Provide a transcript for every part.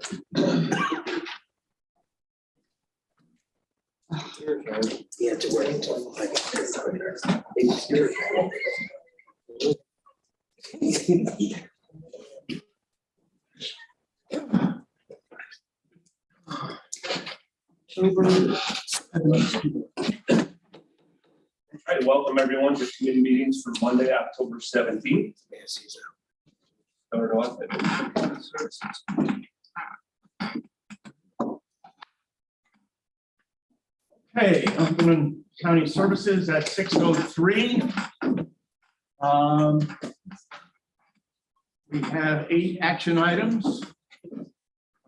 You have to wait until I get Try to welcome everyone to committee meetings for Monday, October 17th. Start off at services. Okay, Oakland County Services at 6:03. We have 8 action items.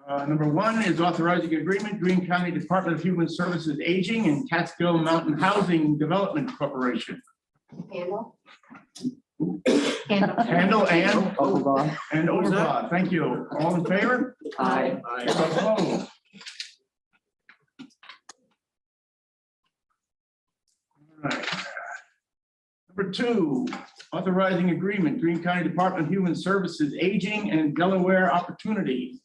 Number 1 is authorizing agreement, Greene County Department of Human Services Aging and Catskill Mountain Housing Development Corporation. Handle. Handle and Overbought. and overbought. Thank you. All in favor? Aye. Opposed? All right. Number 2, authorizing agreement, Greene County Department of Human Services Aging and Delaware Opportunity.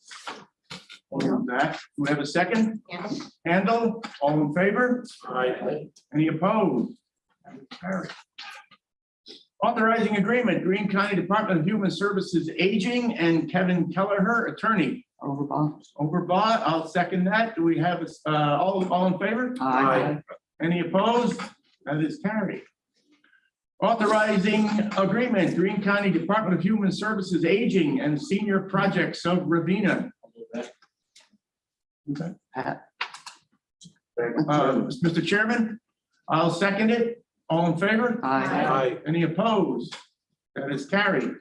That. Do we have a second? Handle. Handle. All in favor? Aye. Any opposed? Carried. Authorizing agreement, Greene County Department of Human Services Aging and Kevin Kelleher, attorney. Overbought. Overbought. I'll second that. Do we have all in favor? Aye. Any opposed? That is carried. Authorizing agreement, Greene County Department of Human Services Aging and Senior Projects of Ravenna. Okay. Mr. Chairman, I'll second it. All in favor? Aye. Any opposed? That is carried.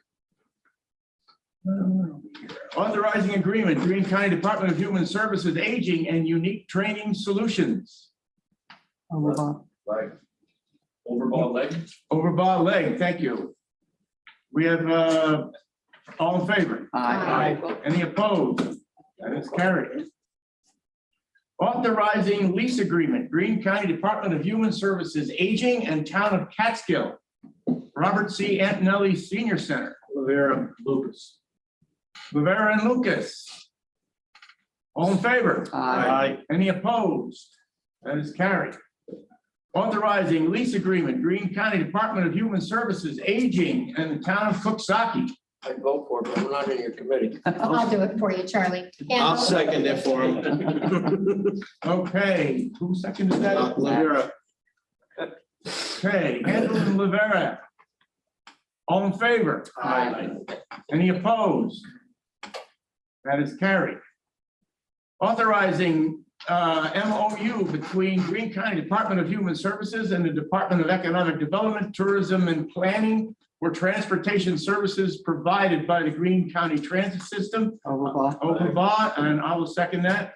Authorizing agreement, Greene County Department of Human Services Aging and Unique Training Solutions. Overbought. Overbought leg? Overbought leg, thank you. We have, all in favor? Aye. Any opposed? That is carried. Authorizing lease agreement, Greene County Department of Human Services Aging and Town of Catskill. Robert C. Antonelli Senior Center. Rivera Lucas. Rivera and Lucas. All in favor? Aye. Any opposed? That is carried. Authorizing lease agreement, Greene County Department of Human Services Aging and the Town of Cooksaki. I'd vote for it, but I'm not in your committee. I'll do it for you, Charlie. I'll second it for him. Okay, who seconded that? Lavera. Okay, Handel and Rivera. All in favor? Aye. Any opposed? That is carried. Authorizing MOU between Greene County Department of Human Services and the Department of Economic Development, Tourism and Planning for transportation services provided by the Greene County Transit System. Overbought. Overbought, and I will second that.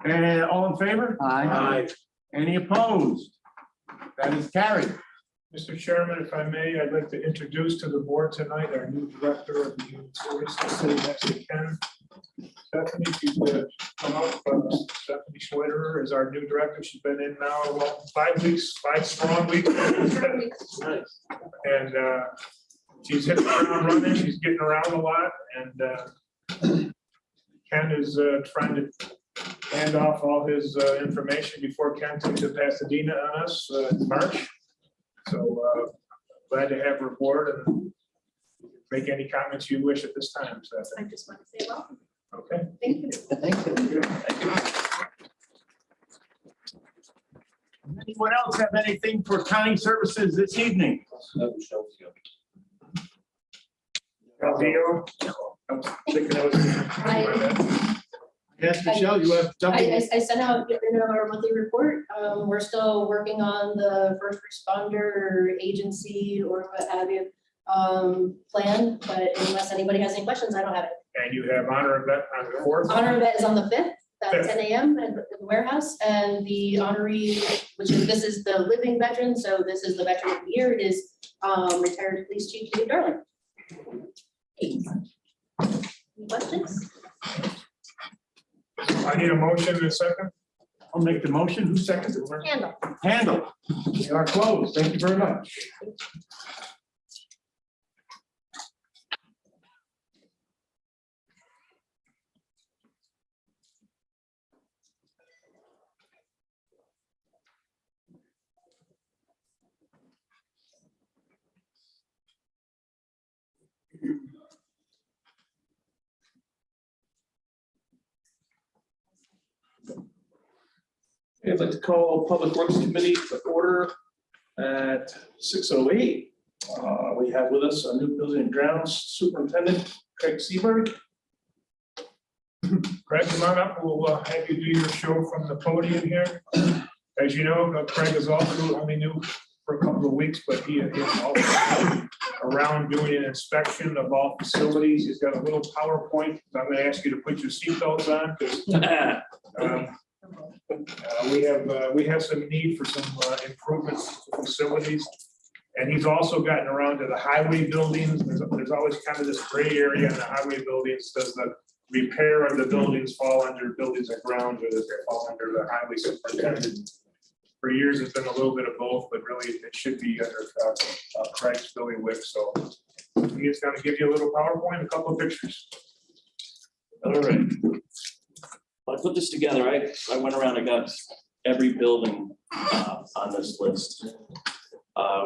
And all in favor? Aye. Any opposed? That is carried. Mr. Chairman, if I may, I'd like to introduce to the board tonight our new director of the Human Services, sitting next to Ken. Stephanie, she's come up. Stephanie Schwitterer is our new director. She's been in now, well, 5 weeks, 5 strong weeks. Nice. And she's hitting the ground running. She's getting around a lot. And Ken is trying to hand off all his information before Ken comes to Pasadena on us in March. So glad to have her aboard and make any comments you wish at this time. So, I just want to say welcome. okay. Thank you. Thank you. Anyone else have anything for county services this evening? Calvillo? I'm thinking that was- Yes, Michelle, you have something? I sent out our monthly report. We're still working on the first responder agency or what have you plan, but unless anybody has any questions, I don't have it. And you have honor event on the 4th? Honor event is on the 5th, at Fifth. 10 a.m. at the warehouse, and the honoree, this is the living veteran, so this is the veteran of the year. It is retired police chief Dave Darling. Any questions? I need a motion in a second. I'll make the motion. Who seconds it? Handle. Handle. We are closed. Thank you very much. I'd like to call Public Works Committee to order at 6:08. We have with us a new building and grounds superintendent, Craig Seaberg. Craig, come on up. We'll have you do your show from the podium here. As you know, Craig is also only new for a couple of weeks, but he is also around doing an inspection of all facilities. He's got a little PowerPoint. I'm going to ask you to put your seatbelts on because we have some need for some improvements to facilities. And he's also gotten around to the highway buildings. There's always kind of this gray area in the highway buildings. Does the repair of the buildings fall under buildings and grounds, or does it fall under the highway superintendent? For years, it's been a little bit of both, but really it should be under Craig's building whip. So he's going to give you a little PowerPoint, a couple of pictures. All right. I put this together. I went around and got every building on this list.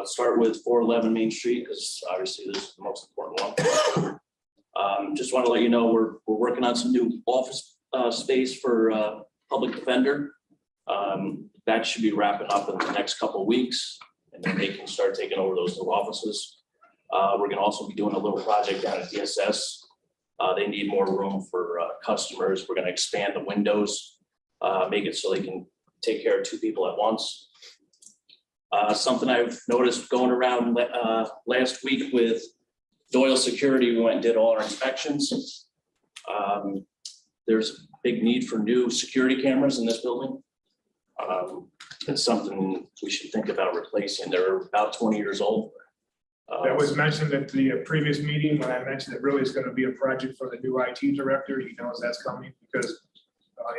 Start with 411 Main Street, because obviously this is the most important one. Just want to let you know we're working on some new office space for public defender. That should be wrapping up in the next couple of weeks, and then they can start taking over those new offices. We're going to also be doing a little project down at DSS. They need more room for customers. We're going to expand the windows, make it so they can take care of two people at once. Something I've noticed going around last week with Doyle Security, we went and did all our inspections. There's a big need for new security cameras in this building. It's something we should think about replacing. They're about 20 years old. That was mentioned at the previous meeting when I mentioned it really is going to be a project for the new IT director. He knows that's coming because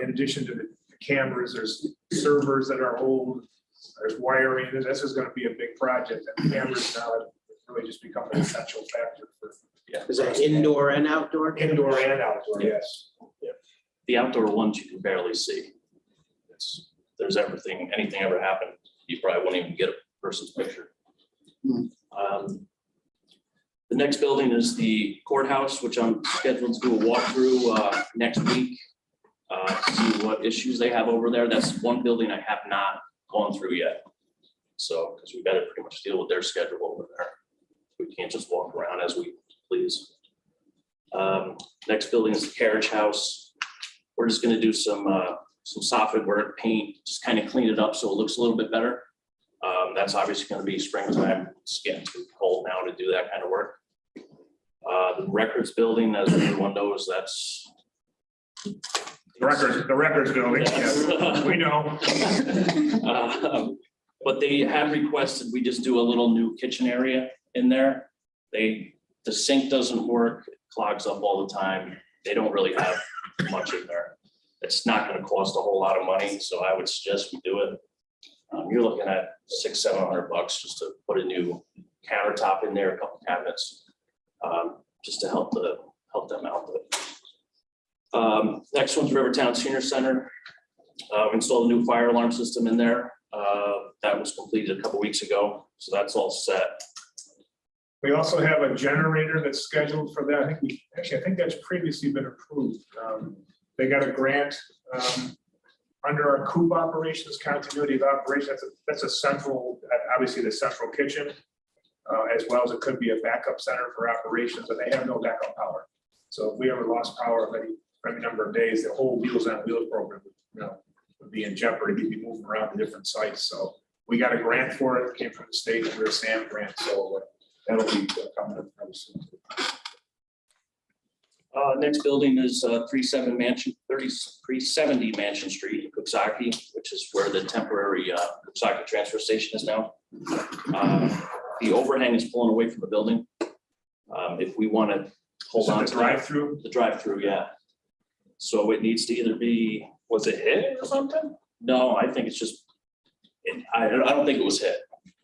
in addition to the cameras, there's servers that are old, there's wiring. This is going to be a big project, and cameras now have really just become an essential factor for. Yeah. Is that indoor and outdoor? Indoor and outdoor, yes. The outdoor ones you can barely see. There's everything, anything ever happened, you probably won't even get a person's picture. The next building is the courthouse, which I'm scheduled to do a walkthrough next week. To see what issues they have over there. That's one building I have not gone through yet. So, because we've got to pretty much deal with their schedule over there. We can't just walk around as we please. Next building is the Carriage House. We're just going to do some soffit work, paint, just kind of clean it up so it looks a little bit better. That's obviously going to be springtime. It's getting too cold now to do that kind of work. The records building, as everyone knows, that's The records building, yes, we know. But they have requested we just do a little new kitchen area in there. The sink doesn't work, it clogs up all the time. They don't really have much in there. It's not going to cost a whole lot of money, so I would suggest we do it. You're looking at $600-700 just to put a new countertop in there, a couple cabinets, just to help them out with it. Next one's Rivertown Senior Center. We installed a new fire alarm system in there. That was completed a couple weeks ago, so that's all set. We also have a generator that's scheduled for that. I think that's previously been approved. They got a grant under our COOP operations, continuity of operation. That's a central, obviously the central kitchen, as well as it could be a backup center for operations, and they have no backup power. So if we ever lost power for any number of days, the whole Wheels on Wheels program would be in jeopardy. We'd be moving around to different sites. So we got a grant for it. It came from the state under a SAM grant. So that'll be coming up very soon. Next building is 370 Mansion Street in Cooksaki, which is where the temporary Cooksaki transfer station is now. The overhang is pulling away from the building. If we want to hold on to the drive-through. The drive-through, yeah. So it needs to either be, was it hit or something? No, I think it's just, I don't think it was hit.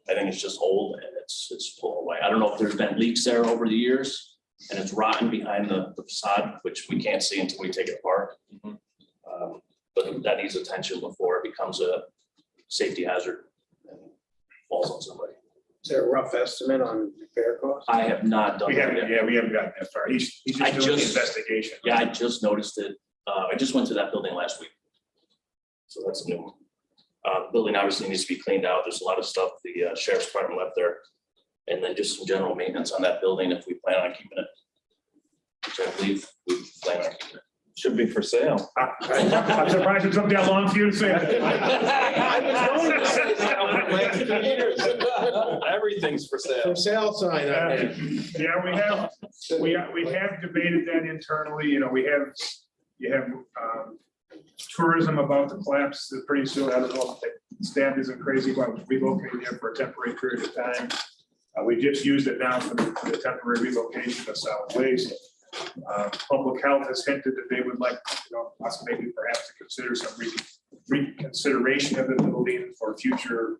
I think it's just old and it's pulling away. I don't know if there's been leaks there over the years and it's rotten behind the facade, which we can't see until we take it apart. But that needs attention before it becomes a safety hazard and falls on somebody. Is there a rough estimate on repair costs? I have not done We that haven't, yet. we haven't gotten that far. He's I just doing the just- investigation. Yeah, I just noticed it. I just went to that building last week. So that's a new one. Building obviously needs to be cleaned out. There's a lot of stuff the sheriff's department left there. And then just some general maintenance on that building if we plan on keeping it. Which I believe we plan on keeping it. Should be for sale. I'm surprised it took that long for you to say that. I was going to say that over the last 2 years. Everything's for sale. For sale sign on there. Yeah, we have debated that internally, you know, you have tourism about to collapse pretty soon. I don't know if the staff isn't crazy about relocating there for a temporary period of time. We just used it now for the temporary relocation of solid waste. Public health has hinted that they would like, you know, us maybe perhaps to consider some reconsideration of the building for future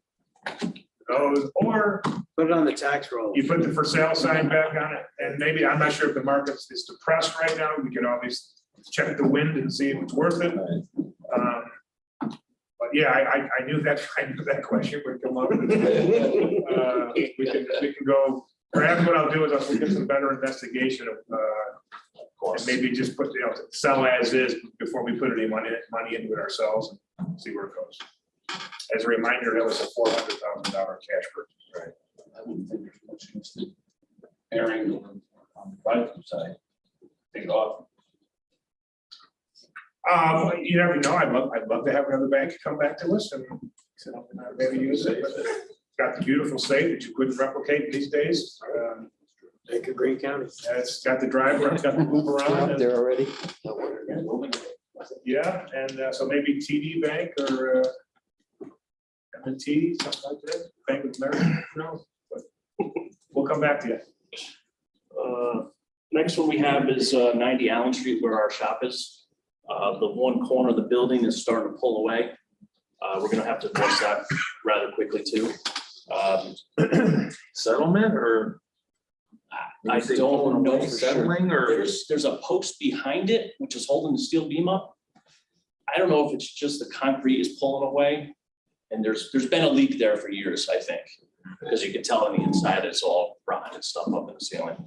those, or Put it on the tax roll. you put the for sale sign back on it, and maybe, I'm not sure if the market is depressed right now, we can always check the wind and see if it's worth it. But yeah, I knew that question would come up. We can go, perhaps what I'll do is I'll get some better investigation of, and maybe just put, you know, sell as is before we put any money into it ourselves and see where it goes. As a reminder, that was a $400,000 cash purchase. Right. I wouldn't think there's much use to airing on the private side. Take it off. You never know. I'd love to have another bank come back to us and maybe use it. But it's got the beautiful safe that you couldn't replicate these days. Make a Green County. It's got the driver, it's got the move around. Up there already. Yeah, and so maybe TD Bank or M&T, something like that, Bank of America, who knows? But we'll come back to you. Next one we have is 90 Allen Street where our shop is. The one corner of the building is starting to pull away. We're gonna have to address that rather quickly too. Settlement or? I don't know for sure. Settling or? There's a post behind it, which is holding the steel beam up. I don't know if it's just the concrete is pulling away. And there's been a leak there for years, I think, because you can tell on the inside, it's all rotten and stuff up in the ceiling.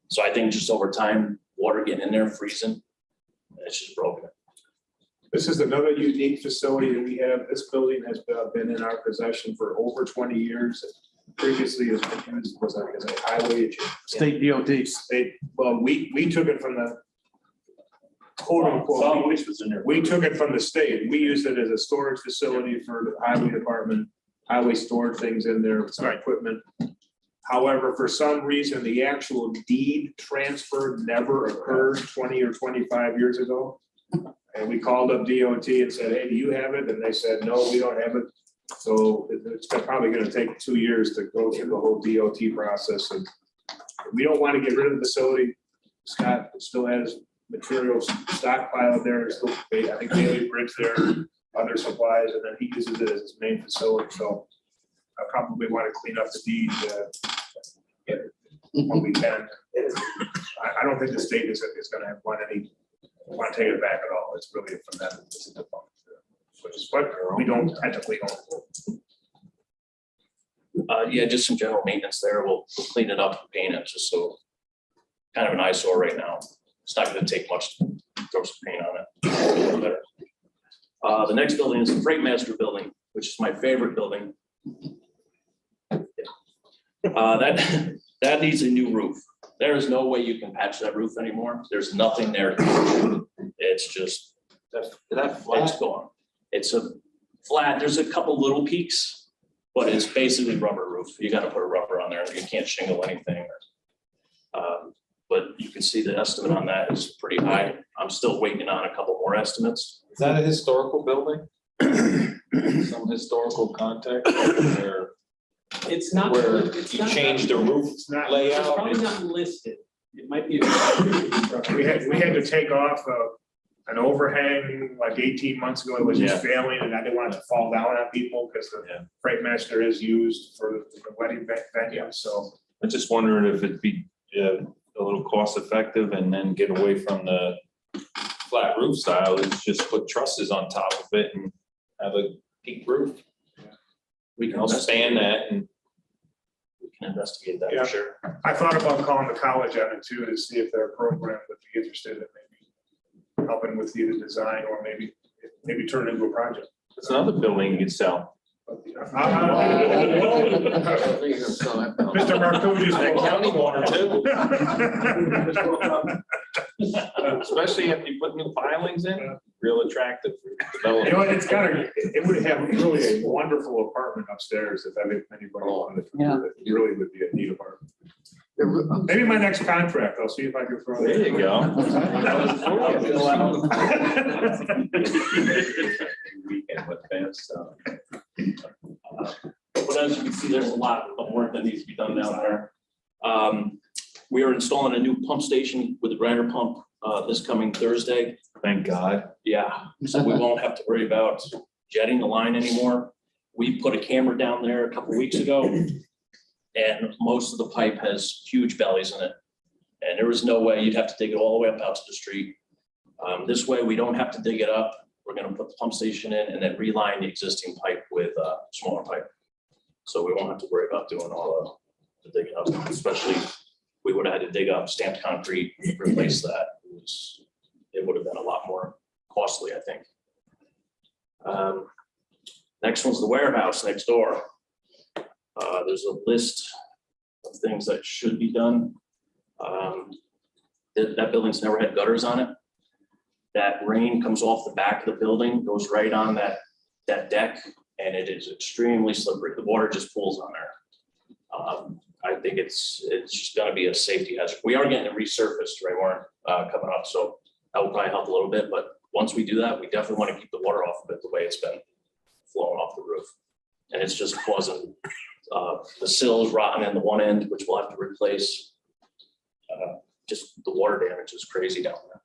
So I think just over time, water getting in there, freezing, and it's just broken. This is another unique facility that we have. This building has been in our possession for over 20 years. Previously, it was used as a highway. State DOT. Well, we took it from the quote unquote, Which was in there. we took it from the state. We used it as a storage facility for the highway department. Highway stored things in there, some equipment. However, for some reason, the actual deed transfer never occurred 20 or 25 years ago. And we called up DOT and said, hey, do you have it? And they said, no, we don't have it. So it's probably gonna take 2 years to go through the whole DOT process. And we don't want to get rid of the facility. Scott still has materials stockpiled there. Still, I think daily bricks there, other supplies, and then he uses it as his main facility. So I probably want to clean up the deed when we can. I don't think the state is gonna want to take it back at all. It's really from them. But we don't technically own. Yeah, just some general maintenance there. We'll clean it up and paint it just so kind of an eyesore right now. It's not gonna take much to throw some paint on it. The next building is the Freight Master Building, which is my favorite building. That needs a new roof. There is no way you can patch that roof anymore. There's nothing there. It's just, it's gone. It's a flat, there's a couple little peaks, but it's basically rubber roof. You gotta put a rubber on there. You can't shingle anything. But you can see the estimate on that is pretty high. I'm still waiting on a couple more estimates. Is that a historical building? Some historical context or It's not. where it's you not- changed the roof It's not, It's layout? probably not listed. It might be. we had to take off an overhang like 18 months ago. It was just failing, and I didn't want it to fall down on people because the Freight Master is used for the wedding venue. So I'm just wondering if it'd be a little cost effective and then get away from the flat roof style. Is just put trusses on top of it and have a peak roof. We I'll span that and can investigate that Yeah. for sure. I thought about calling the college on it too, to see if their program would be interested in maybe helping with either design or maybe turn it into a project. It's another building you could sell. Mr. Marco's. That county water too. Especially if you put new pilings in, real attractive. You know, it would have really a wonderful apartment upstairs if anybody wanted to. Yeah. It really would be a neat apartment. Maybe my next contract, I'll see if I can throw There it. you go. Weekend with fans, so. But as you can see, there's a lot of work that needs to be done down there. We are installing a new pump station with a grinder pump this coming Thursday. Thank God. Yeah, so we won't have to worry about jetting the line anymore. We put a camera down there a couple weeks ago, and most of the pipe has huge bellies in it. And there was no way, you'd have to dig it all the way up out to the street. This way, we don't have to dig it up. We're gonna put the pump station in and then reline the existing pipe with smaller pipe. So we won't have to worry about doing all the digging up, especially we would have had to dig up stamped concrete, replace that. It would have been a lot more costly, I think. Next one's the warehouse next door. There's a list of things that should be done. That building's never had gutters on it. That rain comes off the back of the building, goes right on that deck, and it is extremely slippery. The water just pools on there. I think it's just gonna be a safety hazard. We are getting it resurfaced, right, Warren, coming up, so that will probably help a little bit, but once we do that, we definitely want to keep the water off of it the way it's been flowing off the roof. And it's just causing the sills rotting in the one end, which we'll have to replace. Just the water damage is crazy down there.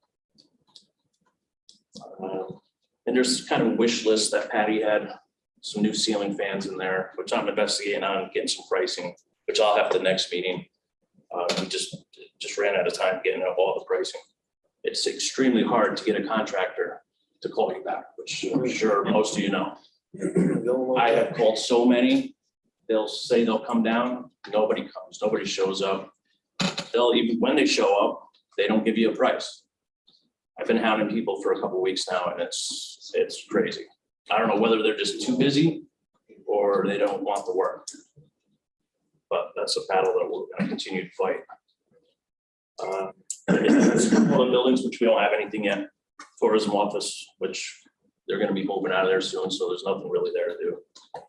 And there's kind of a wish list that Patty had, some new ceiling fans in there, which I'm investigating on, getting some pricing, which I'll have the next meeting. We just ran out of time getting up all the pricing. It's extremely hard to get a contractor to call you back, which I'm sure most of you know. I have called so many, they'll say they'll come down, nobody comes, nobody shows up. They'll even, when they show up, they don't give you a price. I've been hounding people for a couple of weeks now, and it's crazy. I don't know whether they're just too busy or they don't want the work. But that's a battle that we're gonna continue to fight. There's a couple of buildings which we don't have anything yet. Tourism office, which they're gonna be moving out of there soon, so there's nothing really there to do.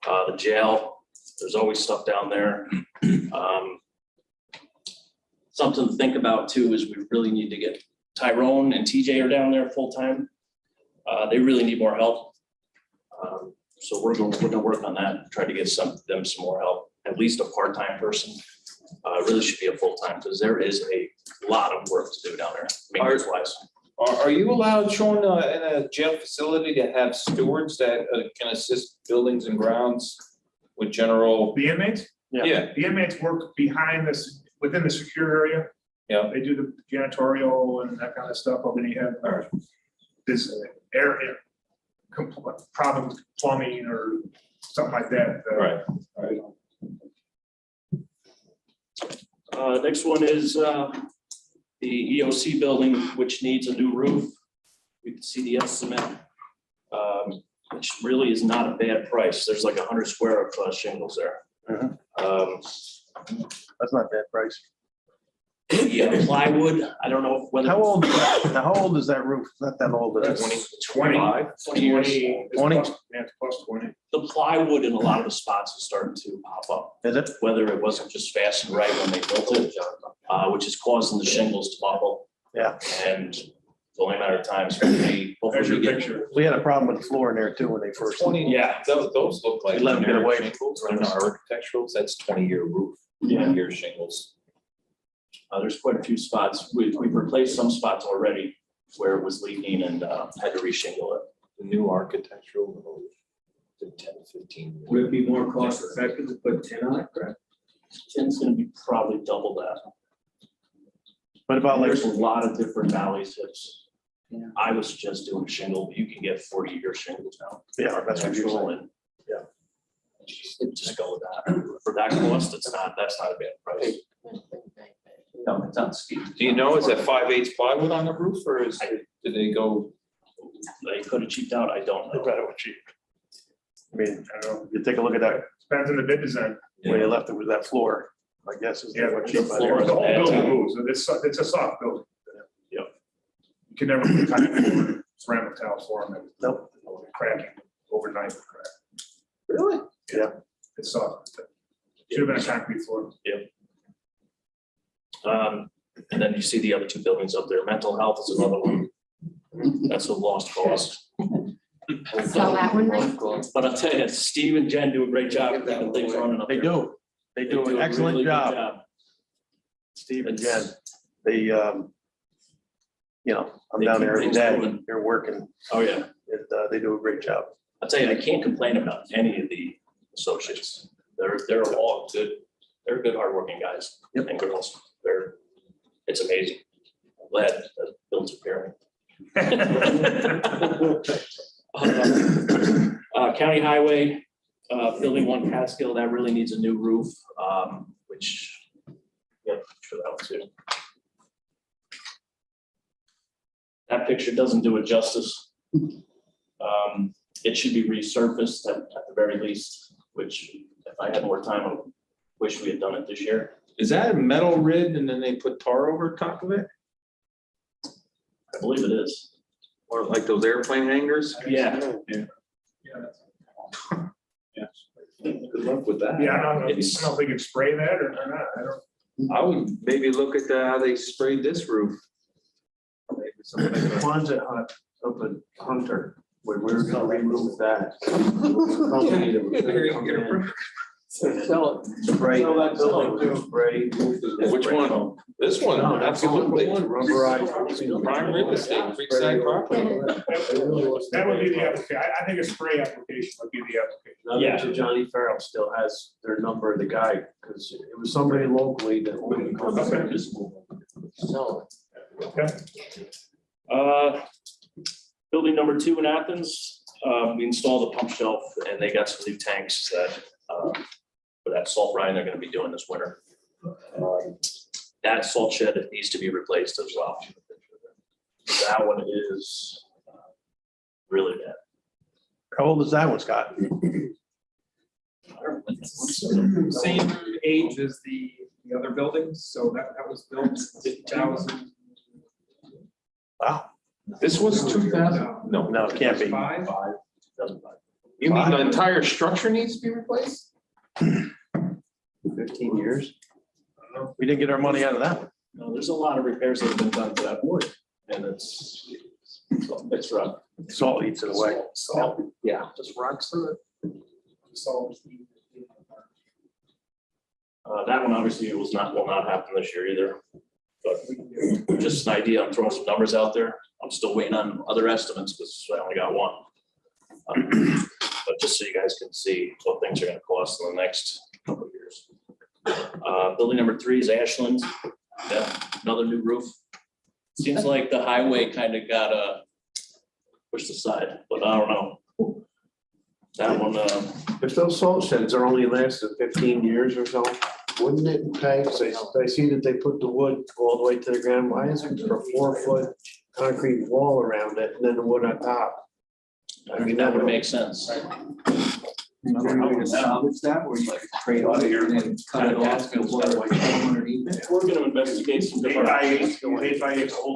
The jail, there's always stuff down there. Something to think about too is we really need to get Tyrone and TJ are down there full time. They really need more help. So we're gonna work on that, try to get them some more help, at least a part-time person. Really should be a full-time, because there is a lot of work to do down there, maintenance wise. Are you allowed, Sean, in a jail facility to have stewards that can assist buildings and grounds with general? The inmates? Yeah. The inmates work behind this, within the secure area. Yeah. They do the janitorial and that kind of stuff, but when you have this area, problem with plumbing or something like that. Right. Next one is the EOC building, which needs a new roof. You can see the estimate, which really is not a bad price. There's like 100 square of shingles there. That's not bad price. Yeah, plywood, I don't know whether. How old is that roof? Not that old, but it's 20 years. 20? Yeah, it's plus 20. The plywood in a lot of the spots is starting to pop up. Is it? Whether it wasn't just fastened right when they built it, which is causing the shingles to bubble. Yeah. And it's only a matter of time. So hopefully There's your we get. picture. We had a problem with the floor in there too when they first. 20, Yeah. those look like. They let them get away. Shingles, or no, architecturals, that's 20-year roof, Yeah. 20-year shingles. There's quite a few spots. We've replaced some spots already where it was leaking and had to reshingle it. The new architectural, the 10 to 15. Would it be more cost effective to put 10 on it, correct? 10's gonna be probably double that. What about like, There's a lot of different valleys. Yeah. I was just doing shingle, but you can get 40-year shingles now. yeah, that's what you're Architectural saying. and Just go with that. For that cost, that's not a bad price. No, it's not steep. Do you know, is that 5/8 plywood on the roof or did they go? They could have cheaped out, I don't know. Better with cheap. I mean, I don't know, You take a look at that, depends on the bid design. where you left it with that floor, I guess is Yeah, what the cheap. floor is whole bad. building moves, it's a soft building. Yep. You can never put tile ceramic tile floor in it. Nope. Cracking overnight. Really? Yeah. It's soft. Should have been a concrete floor. And then you see the other two buildings up there. Mental health is another one. That's a lost cause. Sell that one, Mike? But I'll tell you, Steve and Jen do a great job keeping things running up They there. do. They do a an excellent really good job. Steve and Jen, they, I'm They down keep there every things day. moving. They're working Oh, yeah. and they do a great job. I'll tell you, I can't complain about any of the associates. They're all good. They're good, hardworking guys and girls. It's amazing. I'm glad that Bill's appearing. County Highway, Building 1 Catskill, that really needs a new roof, which, yeah, for that one too. That picture doesn't do it justice. It should be resurfaced at the very least, which if I had more time, I wish we had done it this year. Is that a metal lid and then they put tar over top of it? I believe it is. Or like those airplane hangers? Yeah. Good luck with that. Yeah, I don't know if they can spray that or not. I don't. I would maybe look at how they sprayed this roof. Maybe something like that. Quonset hut up at Hunter, where we're gonna remove that. Sell it. Spray. Sell that building too. Spray. Which one? This one, No, that's the absolutely. one. Rubberized. Prime real estate, creekside property. That would be the application. I think a spray application would be the application. Now that Johnny Farrell still has their number of the guy, because it was somebody locally that wanted to come. Okay. So. Okay. Building number 2 in Athens, we installed a pump shelf and they got some new tanks that, for that salt brine they're gonna be doing this winter. That salt shed needs to be replaced as well. That one is really bad. How old is that one, Scott? Same age as the other buildings, so that was built in 2000. Wow. This was 2000? No. No, it can't be. Five. You mean the entire structure needs to be replaced? 15 years. We didn't get our money out of that one. No, there's a lot of repairs that have been done to that wood and it's rough. Salt eats it away. Salt. Yeah. Just rocks through it. That one obviously will not happen this year either. But just an idea, I'm throwing some numbers out there. I'm still waiting on other estimates because I only got one. But just so you guys can see what things are gonna cost in the next couple of years. Building number 3 is Ashland. Yeah, another new roof. Seems like the highway kind of got pushed aside, but I don't know. That one, If those salt sheds are only lasted 15 years or so, wouldn't it pay? I see that they put the wood all the way to the ground. Why isn't there a 4-foot concrete wall around it and then the wood on top? I mean, that would make sense. Salvage that, or you trade on it and cut it off and put it like underneath it? We're gonna investigate some different options.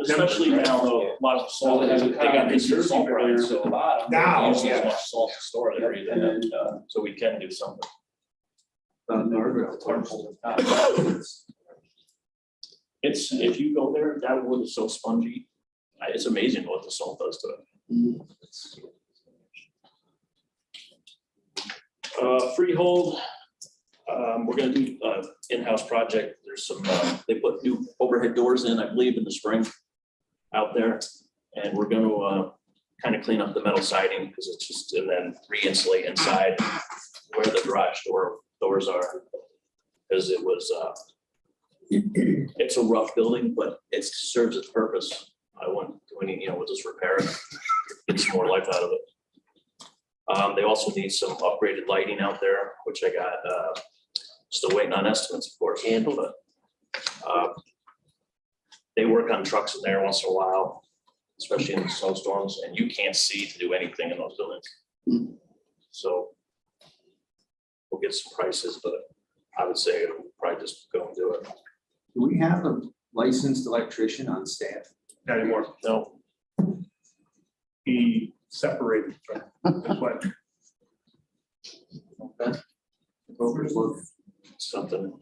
Especially now, though, a lot of salt, they got this year's salt brine, so. Now, Using as yeah. much salt to store it or anything, so we can do something. It's, if you go there, that wood is so spongy, it's amazing what the salt does to it. Freehold, we're gonna do in-house project. There's some, they put new overhead doors in, I believe, in the spring out there. And we're gonna kind of clean up the metal siding because it's just, and then re-insulate inside where the garage doors are. Because it was, it's a rough building, but it serves its purpose. I wouldn't do any, we'll just repair it, get some more life out of it. They also need some upgraded lighting out there, which I got, still waiting on estimates, of course. But they work on trucks in there once in a while, especially in the snowstorms, and you can't see to do anything in those buildings. So we'll get some prices, but I would say it'll probably just go and do it. Do we have a licensed electrician on staff? Not anymore. No, He separated from his wife. something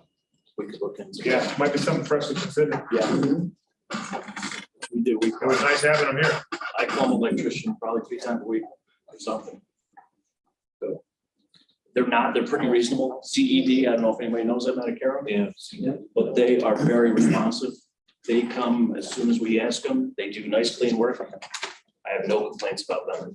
we could look into. Yeah, might be something for us to consider. Yeah. We do. It was nice having him here. I call them electrician probably 3 times a week or something. So they're pretty reasonable. CED, I don't know if anybody knows that out of Carriage. Yeah. But they are very responsive. They come as soon as we ask them. They do nice, clean work. I have no complaints about them.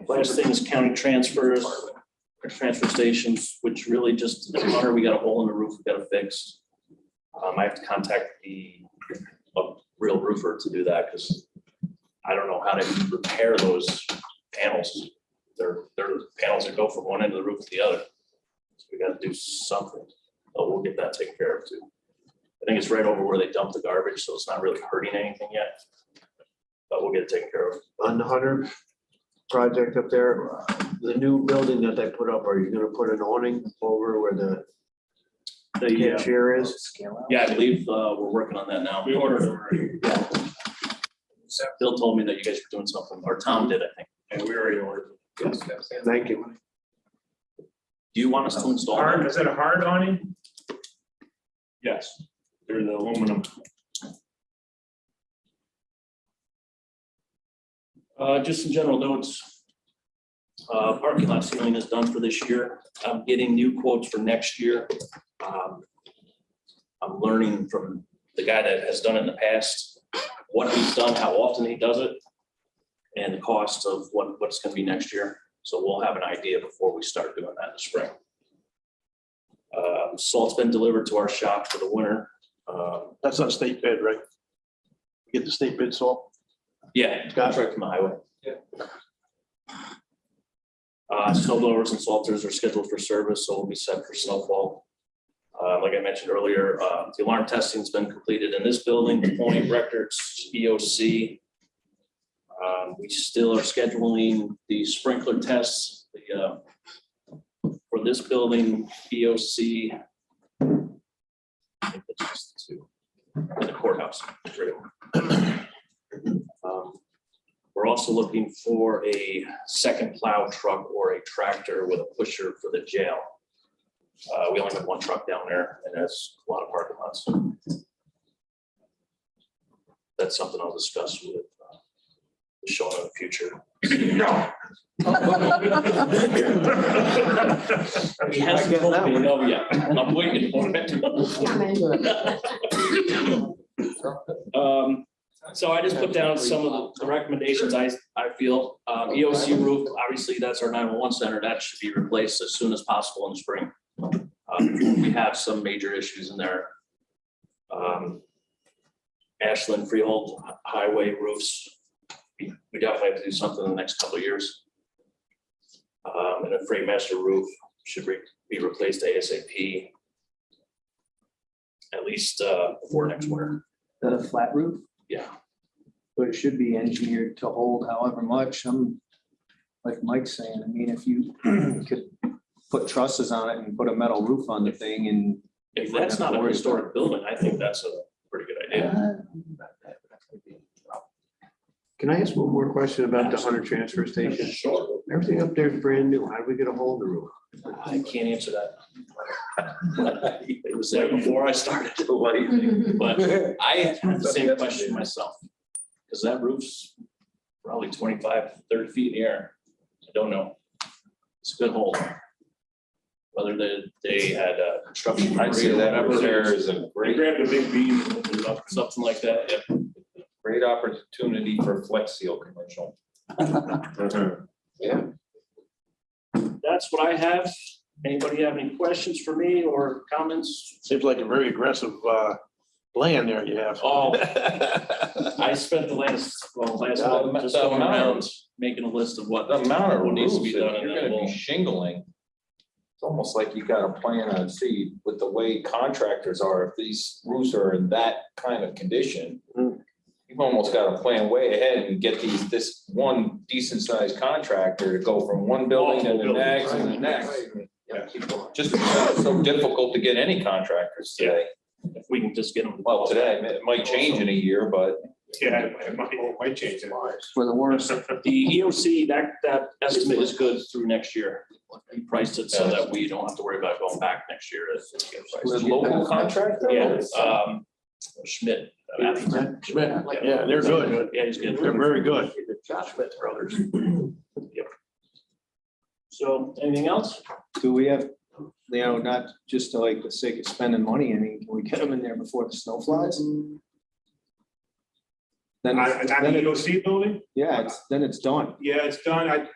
Last thing is county transfers, or transfer stations, which really just, in Hunter, we got a hole in the roof we gotta fix. I have to contact a real roofer to do that, because I don't know how to repair those panels. They're panels that go from one end of the roof to the other. So we gotta do something, but we'll get that taken care of too. I think it's right over where they dump the garbage, so it's not really hurting anything yet. But we'll get it taken care of. On the Hunter project up there, the new building that they put up, are you gonna put an awning over where the cashier is? Yeah, I believe we're working on that now. We ordered it already. Bill told me that you guys were doing something, or Tom did, I think. And we already ordered. Thank you. Do you want us to install? Hard, is that a hard awning? Yes, they're the aluminum. Just some general notes. Parking lot ceiling is done for this year. I'm getting new quotes for next year. I'm learning from the guy that has done it in the past, what he's done, how often he does it, and the cost of what's gonna be next year. So we'll have an idea before we start doing that in the spring. Salt's been delivered to our shop for the winter. That's on state bid, right? Get the state bid salt. Yeah, contract from the highway. Snow blowers and salters are scheduled for service, so we'll be set for snowfall. Like I mentioned earlier, the alarm testing's been completed in this building, the point records, EOC. We still are scheduling the sprinkler tests, for this building, EOC. I think that's just the 2. And the courthouse. 3. We're also looking for a second plow truck or a tractor with a pusher for the jail. We only have 1 truck down there, and that's a lot of parking lots. That's something I'll discuss with Sean in the future. He hasn't told me no yet. I'm waiting for it. So I just put down some of the recommendations I feel. EOC roof, obviously, that's our 911 center. That should be replaced as soon as possible in the spring. We have some major issues in there. Ashland Freehold Highway roofs, we definitely have to do something in the next couple of years. And a Freight Master roof should be replaced ASAP. At least before next winter. That a flat roof, Yeah. but it should be engineered to hold however much. Like Mike's saying, I mean, if you could put trusses on it and put a metal roof on the thing and. If that's not a historic building, I think that's a pretty good idea. Can I ask one more question about the Hunter transfer station? Sure. Everything up there is brand new. How do we get a hold of the roof? I can't answer that. It was there before I started. But I had the same question myself. Because that roof's probably 25, 30 feet in the air. I don't know. It's a good hole. Whether they had construction. I'd say that right there is a They great, grabbed a big beam. Something like that, yeah. great opportunity for Flex Seal commercial. Yeah. That's what I have. Anybody have any questions for me or comments? Seems like a very aggressive plan there you have. Oh, I spent the last month just the going amount of- around, making a list of what. The amount of what needs to roofs, be if done, and you're then gonna be we'll- shingling, it's almost like you got a plan on, see, with the way contractors are, if these roofs are in that kind of condition, you've almost got to plan way ahead and get this one decent sized contractor to go from one building to the next and the next. Just because it's so difficult to get any contractors today. If we can just get them. Well, today, it might change in a year, but Yeah, it might change it. For the worst. The EOC, that estimate is good through next year. He priced it so that we don't have to worry about going back next year. the local contractor? Yeah, Schmidt. Schmidt, yeah, they're good. Yeah, he's good. They're very good. Schmidt Brothers. Yep. So, anything else? Do we have, not just to like the sake of spending money, I mean, can we get them in there before the snow flies? Then, On then the it- EOC building? yeah, then it's done. Yeah, it's done.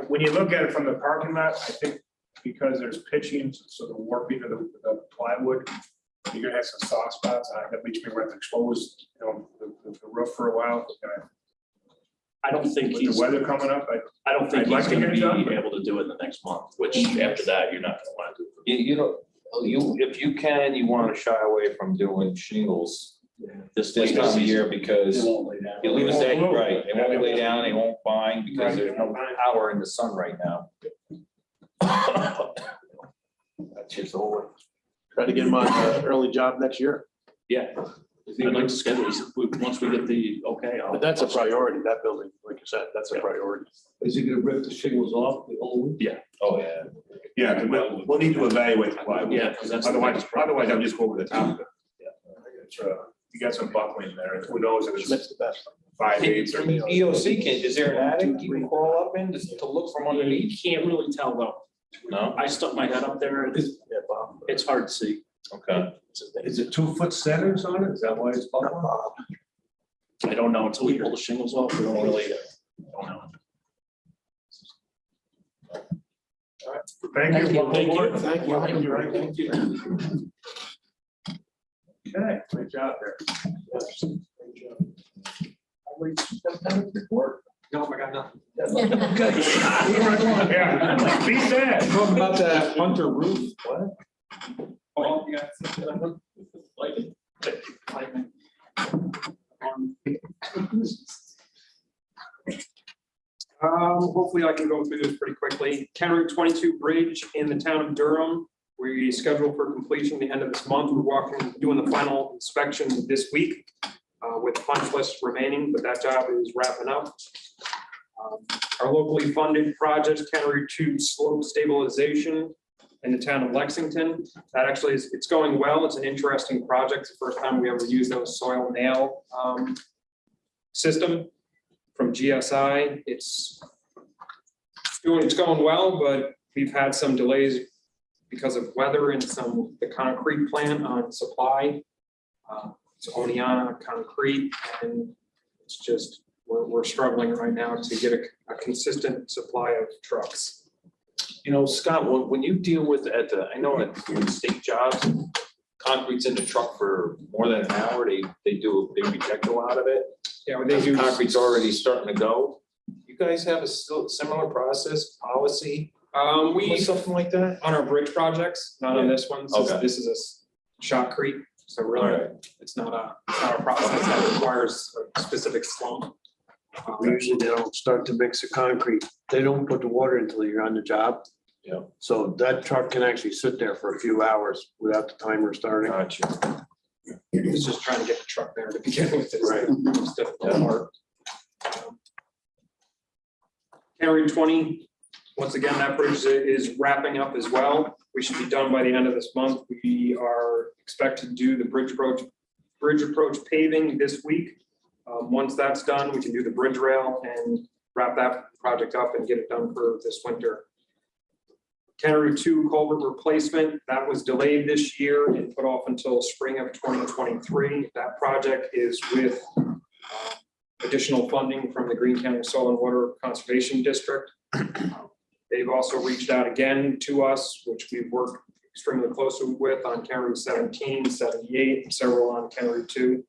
When you look at it from the parking lot, I think because there's pitching, so the warping of the plywood, you're gonna have some soft spots, which we have to expose, the roof for a while. I don't think With the he's, weather coming up, I don't think I'd like he's to gonna get it done, be but- able to do it in the next month, which after that, you're not gonna wanna do. If you can, you want to shy away from doing shingles This this late time of season. year because It won't lay down. you lose that, It won't right, they won't lay down, they won't bind because Right. there's no power in the sun right now. That's just over. Try to get them on an early job next year. Yeah, I'd like to schedule this, once we get the, okay. But that's a priority, that building, like you said, that's a priority. Is he gonna rip the shingles off the old? Oh, yeah. yeah, we'll need to evaluate the plywood. Yeah, 'cause that's- Otherwise I'll just go over the top of it. You got some buckling there, who knows if it's Schmidt's the best. 5/8 or. EOC, is there an attic you can crawl up in to look from underneath? You can't really tell though. No? I stuck my head up there, it's hard to see. Okay. Is it 2-foot centers on it? Is that why it's bubbling? I don't know until we pull the shingles off, we don't really, don't know. Thank you. Thank you. Thank you. Thank you. Okay, great job there. No, I got nothing. Yeah, be sad. Talk about the Hunter roof. What? Oh, you got something? Hopefully I can go through this pretty quickly. County Route 22 bridge in the town of Durham. We scheduled for completion the end of this month. We're doing the final inspection this week with punch list remaining, but that job is wrapping up. Our locally funded project, County Route 2 slope stabilization in the town of Lexington. That actually is, it's going well. It's an interesting project. It's the first time we ever used those soil nail system from GSI. It's going well, but we've had some delays because of weather and the concrete plant on supply. It's Oneonta concrete, and it's just, we're struggling right now to get a consistent supply of trucks. You know, Scott, when you deal with I know at when state jobs, concrete's in the truck for more than an hour, they reject a lot of it. Yeah, they do. Concrete's already starting to go. You guys have a similar process, policy, or We, something like that? on our bridge projects, not on this one, since Okay. this is a shotcrete, so All really, right. it's not a process that requires a specific slump. Usually they don't start to mix the concrete. They don't put the water until you're on the job. Yeah. So that truck can actually sit there for a few hours without the timer starting. Gotcha. It's just trying to get the truck there to begin with. It's Right. the most difficult part. County Route 20, once again, that bridge is wrapping up as well. We should be done by the end of this month. We are expected to do the bridge approach paving this week. Once that's done, we can do the bridge rail and wrap that project up and get it done for this winter. County Route 2 culvert replacement, that was delayed this year and put off until spring of 2023. That project is with additional funding from the Greene County Soil and Water Conservation District. They've also reached out again to us, which we've worked extremely closely with on County Route 17, 78, and several on County Route 2.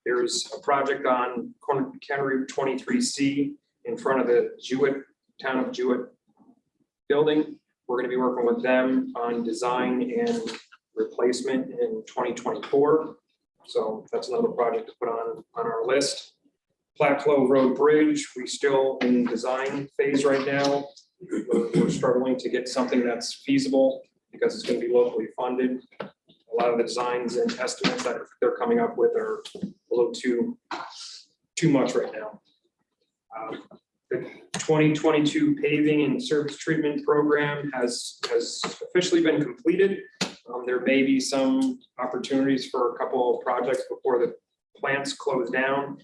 There's a project on County Route 23C in front of the town of Jewett building. We're gonna be working with them on design and replacement in 2024. So that's another project to put on our list. Platt Road Bridge, we still in design phase right now. We're struggling to get something that's feasible because it's gonna be locally funded. A lot of the designs and estimates that they're coming up with are a little too much right now. The 2022 paving and surface treatment program has officially been completed. There may be some opportunities for a couple of projects before the plants close down.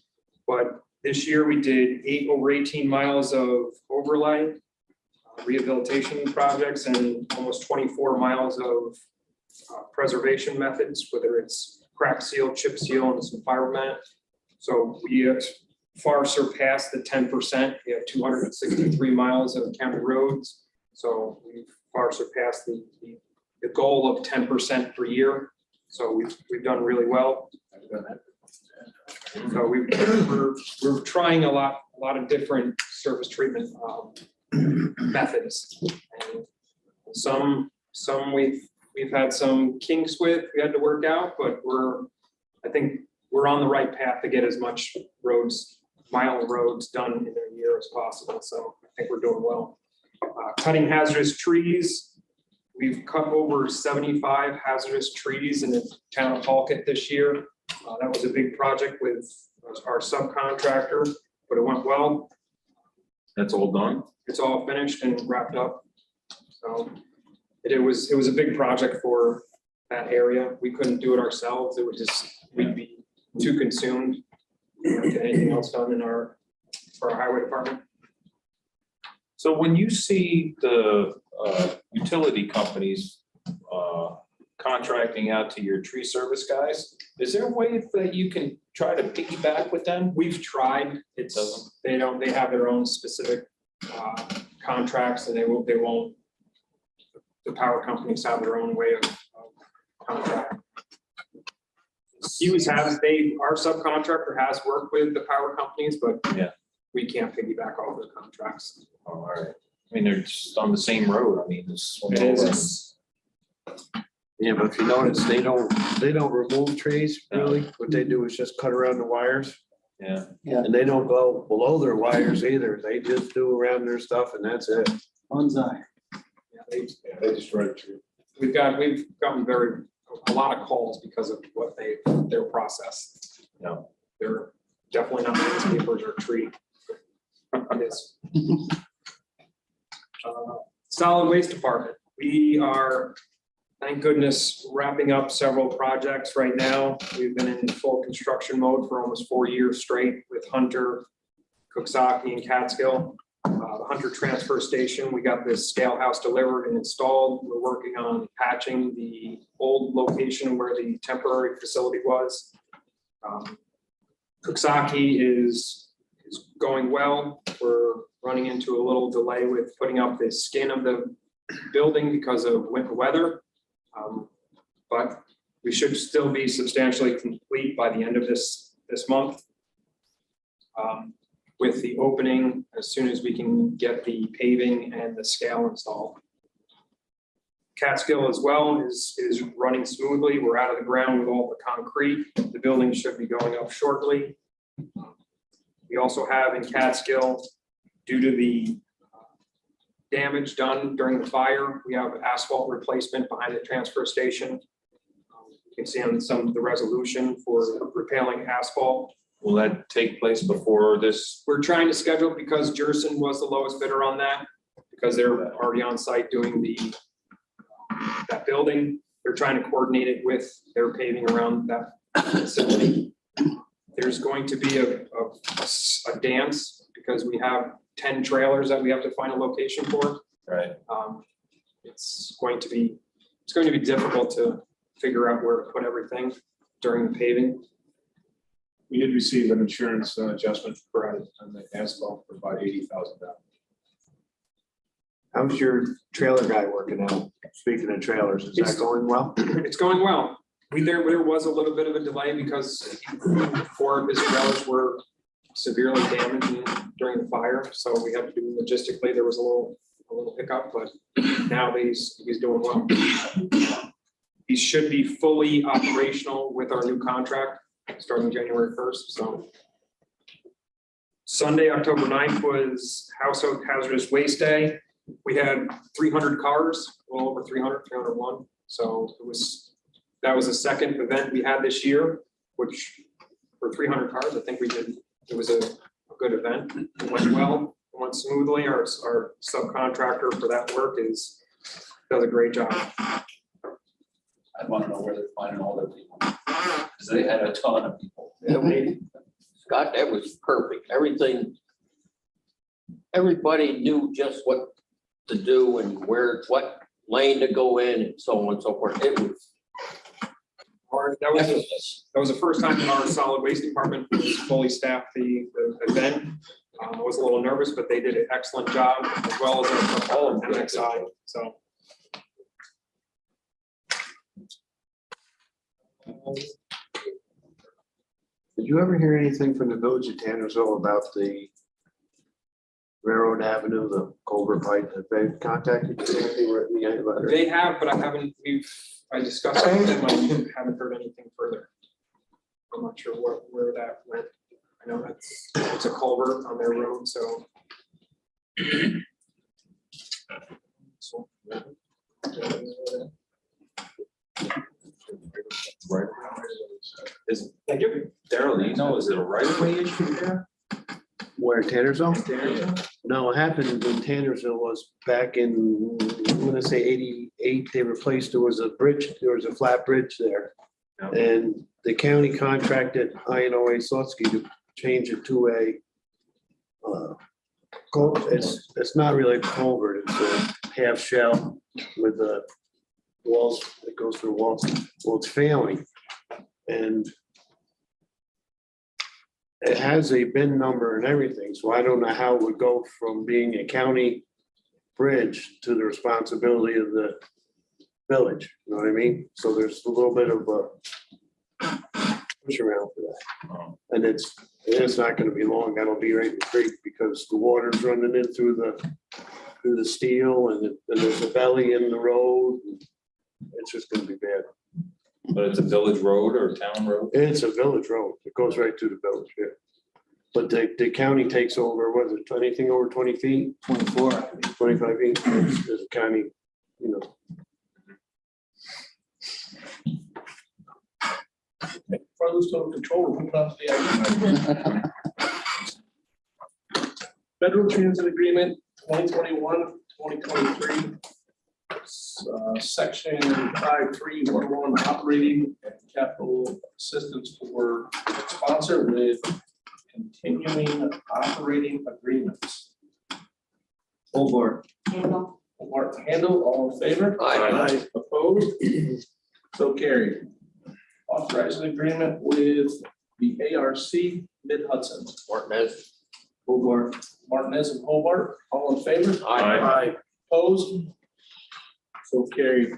But this year we did over 18 miles of overlay, rehabilitation projects, and almost 24 miles of preservation methods, whether it's crack seal, chip seal, and some fiber mat. So we have far surpassed the 10%. We have 263 miles of county roads. So we've far surpassed the goal of 10% per year. So we've done really well. So we're trying a lot of different surface treatment methods. And some we've had some kinks with, we had to work out, but I think we're on the right path to get as much mile of roads done in a year as possible. So I think we're doing well. Cutting hazardous trees. We've cut over 75 hazardous trees in the town of Halkett this year. That was a big project with our subcontractor, but it went well. That's all done? It's all finished and wrapped up. So it was a big project for that area. We couldn't do it ourselves. It would we'd be too consumed to get anything else done for our highway department. So when you see the utility companies contracting out to your tree service guys, is there a way that you can try to piggyback with them? We've tried. They have their own specific contracts, and they won't. The power companies have their own way of contract. Our subcontractor has worked with the power companies, but yeah, we can't piggyback all their contracts. Oh, all right. I mean, they're just on the same road. I mean, Yeah, but if you notice, they don't remove trees, really. What they do is just cut around the wires. Yeah. And they don't go below their wires either. They just do around their stuff and that's it. Bonsai. They destroy the tree. We've gotten a lot of calls because of what their process. No. They're definitely not landscapers or tree. It is. Solid waste department. We are, thank goodness, wrapping up several projects right now. We've been in full construction mode for almost 4 years straight with Hunter, Cooksaki, and Catskill. The Hunter transfer station, we got this scale house delivered and installed. We're working on patching the old location where the temporary facility was. Cooksaki is going well. We're running into a little delay with putting up the skin of the building because of winter weather. But we should still be substantially complete by the end of this month. With the opening, as soon as we can get the paving and the scale installed. Catskill as well is running smoothly. We're out of the ground with all the concrete. The building should be going up shortly. We also have in Catskill, due to the damage done during the fire, we have asphalt replacement behind the transfer station. You can see on some of the resolution for repairing asphalt. Will that take place before this? We're trying to schedule because Jerson was the lowest bidder on that, because they're already on site doing that building. They're trying to coordinate it with their paving around that facility. There's going to be a dance because we have 10 trailers that we have to find a location for. Right. It's going to be difficult to figure out where to put everything during the paving. We did receive an insurance adjustment credit on the asphalt for about $80,000. How's your trailer guy working out? Speaking of trailers, is that going well? It's going well. There was a little bit of a delay because 4 of his trailers were severely damaged during the fire, so we had to do logistically, there was a little hiccup, but now he's doing well. He should be fully operational with our new contract starting January 1st, so. Sunday, October 9th was Household Hazardous Waste Day. We had 300 cars, well over 301. So that was the second event we had this year, which for 300 cars, I think it was a good event. It went well, it went smoothly. Our subcontractor for that work does a great job. I want to know where they're finding all their people, because they had a ton of people. I mean, Scott, that was perfect. Everything, everybody knew just what to do and what lane to go in and so on and so forth. It was That was the first time in our solid waste department was fully staffed the event. I was a little nervous, but they did an excellent job as well as our MXI, so. Did you ever hear anything from the village of Tannersville about the Railroad Avenue, the culvert pipe? Have they contacted you? Anything written yet about it? They have, but I discussed it with them, I haven't heard anything further. I'm not sure where that went. I know it's a culvert on their road, so. Daryl, you know, is it a right of way issue there? Where, Tannersville? No, what happened in Tannersville was back in, I'm gonna say 88, they replaced, there was a flat bridge there. Yeah. And the county contracted INOA Slutsky to change it to a, it's not really a culvert, it's a half shell with the walls, it goes through walls. Well, it's failing. And it has a bin number and everything, so I don't know how it would go from being a county bridge to the responsibility of the village, you know what I mean? So there's a little bit of a push around for that. And it's not gonna be long, that'll be right in the creek because the water's running in through the steel and there's a belly in the road. It's just gonna be bad. But it's a village road or a town road? It's a village road. It goes right through the village, yeah. But the county takes over, what is it, anything over 20 feet? 24. 25 feet, there's a county, you know. Further total control, we're moving on to the item. Federal Transit Agreement 2021-2023. Section 5311 operating and capital assistance for sponsor with continuing operating agreements. Full board. Handle. Mark Handle, all in favor? Aye. Opposed? So carried. Authorizing agreement with the ARC Mid Hudson. Martinez. Full board. Martinez and Hobart, all in favor? Aye. Opposed? So carried.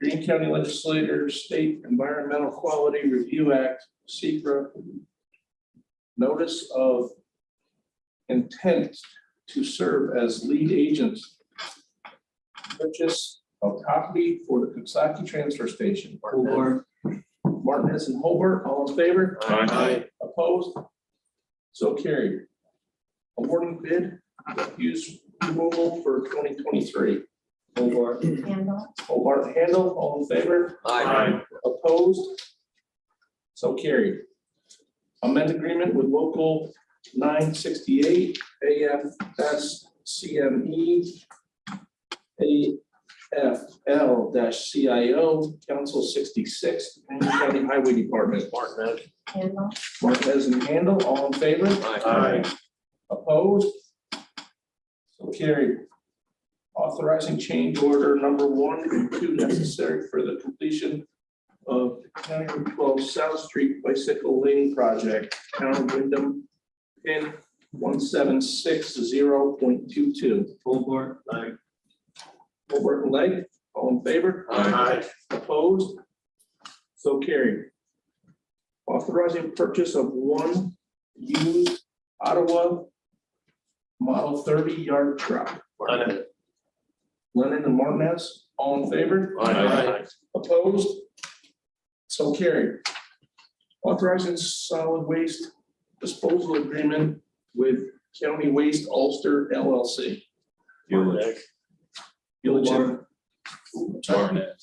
Green County Legislators State Environmental Quality Review Act, SECRA. Notice of intent to serve as lead agent. Purchase of property for the Coxsackie Transfer Station. Full board. Martinez and Hobart, all in favor? Aye. Opposed? So carried. Awarding bid, use removal for 2023. Hobart. Handle. Hobart Handle, all in favor? Aye. Opposed? So carried. Amend agreement with local 968 AFS-CME AFL-CIO Council 66, Green County Highway Department. Martinez. Handle. Martinez and Handle, all in favor? Aye. Opposed? So carried. Authorizing change order number 1 and 2 necessary for the completion of County Route 12 South Street Bicycle Lane Project, Town of Wyndham, pin 1760.22. Full board. Hobart and Leg, all in favor? Aye. Opposed? So carried. Authorizing purchase of one used Ottawa Model 30-yard truck. Lennon. Lennon and Martinez, all in favor? Aye. Opposed? So carried. Authorizing solid waste disposal agreement with County Waste Ulster LLC. Martinez.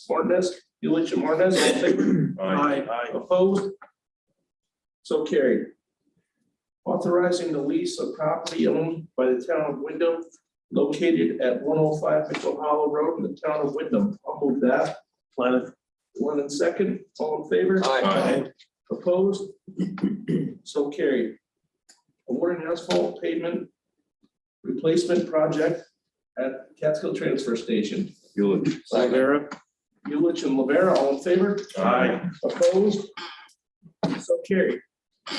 Martinez, Ulich and Martinez, all in favor? Aye. Opposed? So carried. Authorizing the lease of property owned by the town of Wyndham located at 105 Mitchell Hollow Road in the town of Wyndham. I'll move that. Lennon. One and second, all in favor? Aye. Opposed? So carried. Awarding asphalt pavement replacement project at Catskill Transfer Station. Rivera. Ulich and Lavera, all in favor? Aye. Opposed? So carried. Is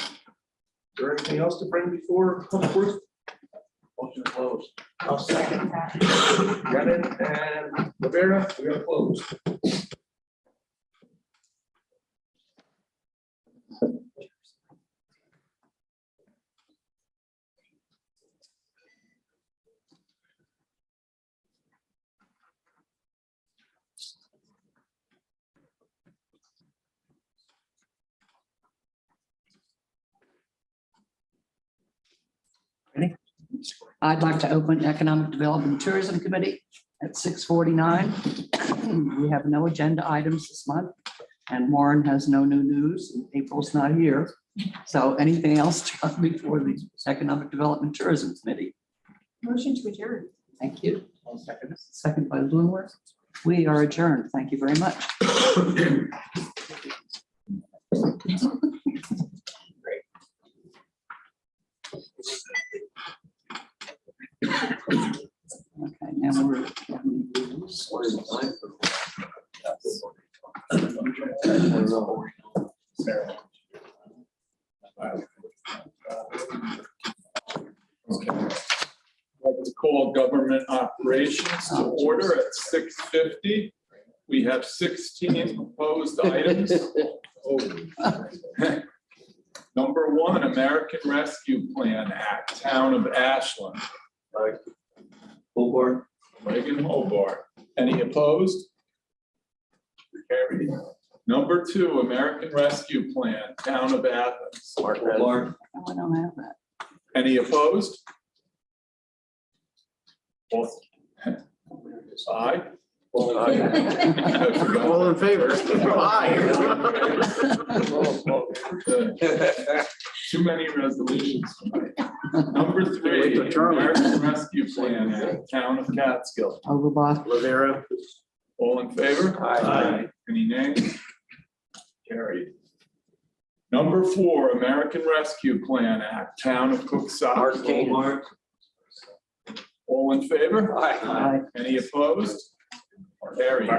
there anything else to bring before public works? Motion closed. I'll second. Brennan and Lavera, we are closed. I'd like to open Economic Development and Tourism Committee at 6:49. We have no agenda items this month, and Warren has no new news, and April's not here. So anything else to come before the Economic Development and Tourism Committee? Motion to adjourn. Thank you. Second by Bloomberg. We are adjourned. Thank you very much. Okay, now we're. I'd like to call government operations to order at 6:50. We have 16 proposed items. Number one, American Rescue Plan Act, Town of Ashland. Hobart. Reagan Hobart. Any opposed? Carried. Number two, American Rescue Plan, Town of Athens. Hobart. Oh, I don't have that. Any opposed? Aye. All in favor? Aye. Too many resolutions tonight. Number three, American Rescue Plan Act, Town of Catskill. Overblock. Rivera. All in favor? Aye. Any nays? Carried. Number four, American Rescue Plan Act, Town of Cooksocket. All in favor? Aye. Any opposed? Carried.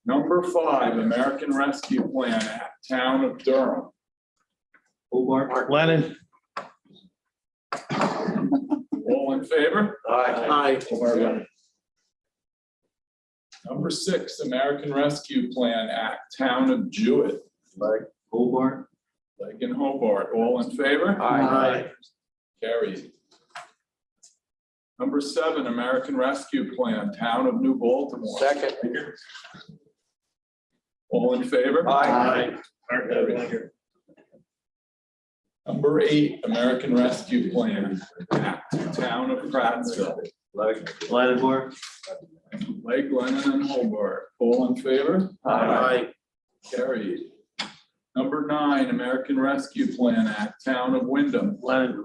Number five, American Rescue Plan Act, Town of Durham. Hobart. Lennon. All in favor? Aye. Number six, American Rescue Plan Act, Town of Jewett. Hobart. Lake and Hobart, all in favor? Aye. Carried. Number seven, American Rescue Plan, Town of New Baltimore. Second. All in favor? Aye. Carried. Number eight, American Rescue Plan Act, Town of Prattsville. Lennon. Lake, Lennon, and Hobart, all in favor? Aye. Carried. Number nine, American Rescue Plan Act, Town of Wyndham. Lennon.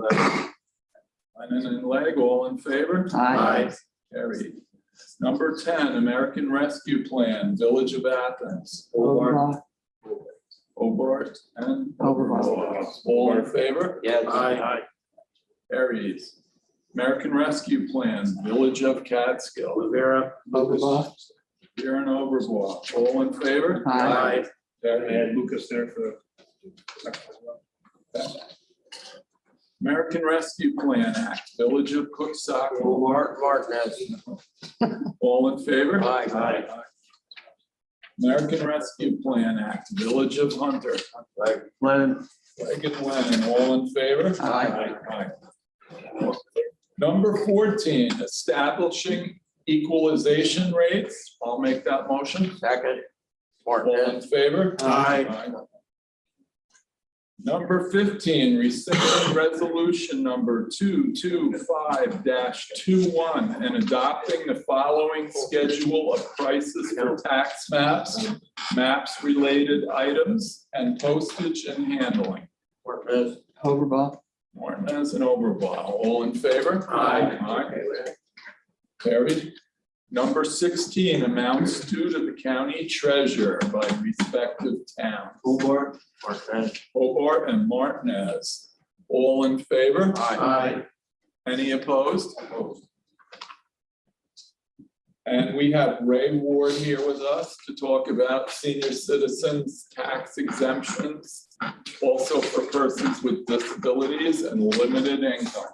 Lennon and Leg, all in favor? Aye. Carried. Number 10, American Rescue Plan, Village of Athens. Overblock. Hobart and Overblock. all in favor? Yes. Aye. Carried. American Rescue Plan, Village of Catskill. Rivera. Overblock. Here and Overblock, all in favor? Aye. Carried. Lucas there for. American Rescue Plan Act, Village of Cooksocket. Martinez. All in favor? Aye. American Rescue Plan Act, Village of Hunter. Lennon. Craig and Lennon, all in favor? Aye. Aye. Number 14, establishing equalization rates. I'll make that motion. Second. All in favor? Aye. Number 15, rescinding resolution number 225-21 and adopting the following schedule of prices for tax maps, maps-related items, and postage and handling. Overbaugh. Martinez and Overblow, all in favor? Aye. Aye. Carried. Number 16, amounts due to the county treasurer by respective towns. Hobart. Hobart and Martinez, all in favor? Aye. Any opposed? And we have Ray Ward here with us to talk about senior citizens tax exemptions, also for persons with disabilities and limited income.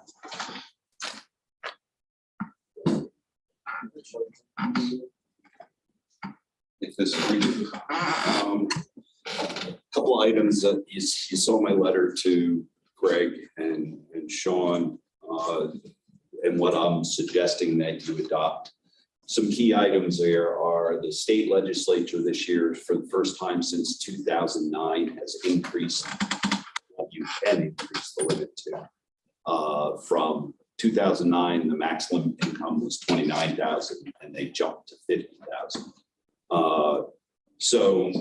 If this is couple items that you saw my letter to Greg and Sean, and what I'm suggesting that you adopt. Some key items there are the state legislature this year, for the first time since 2009, has increased what you can increase the limit to. From 2009, the maximum income was 29,000 and they jumped to 50,000. So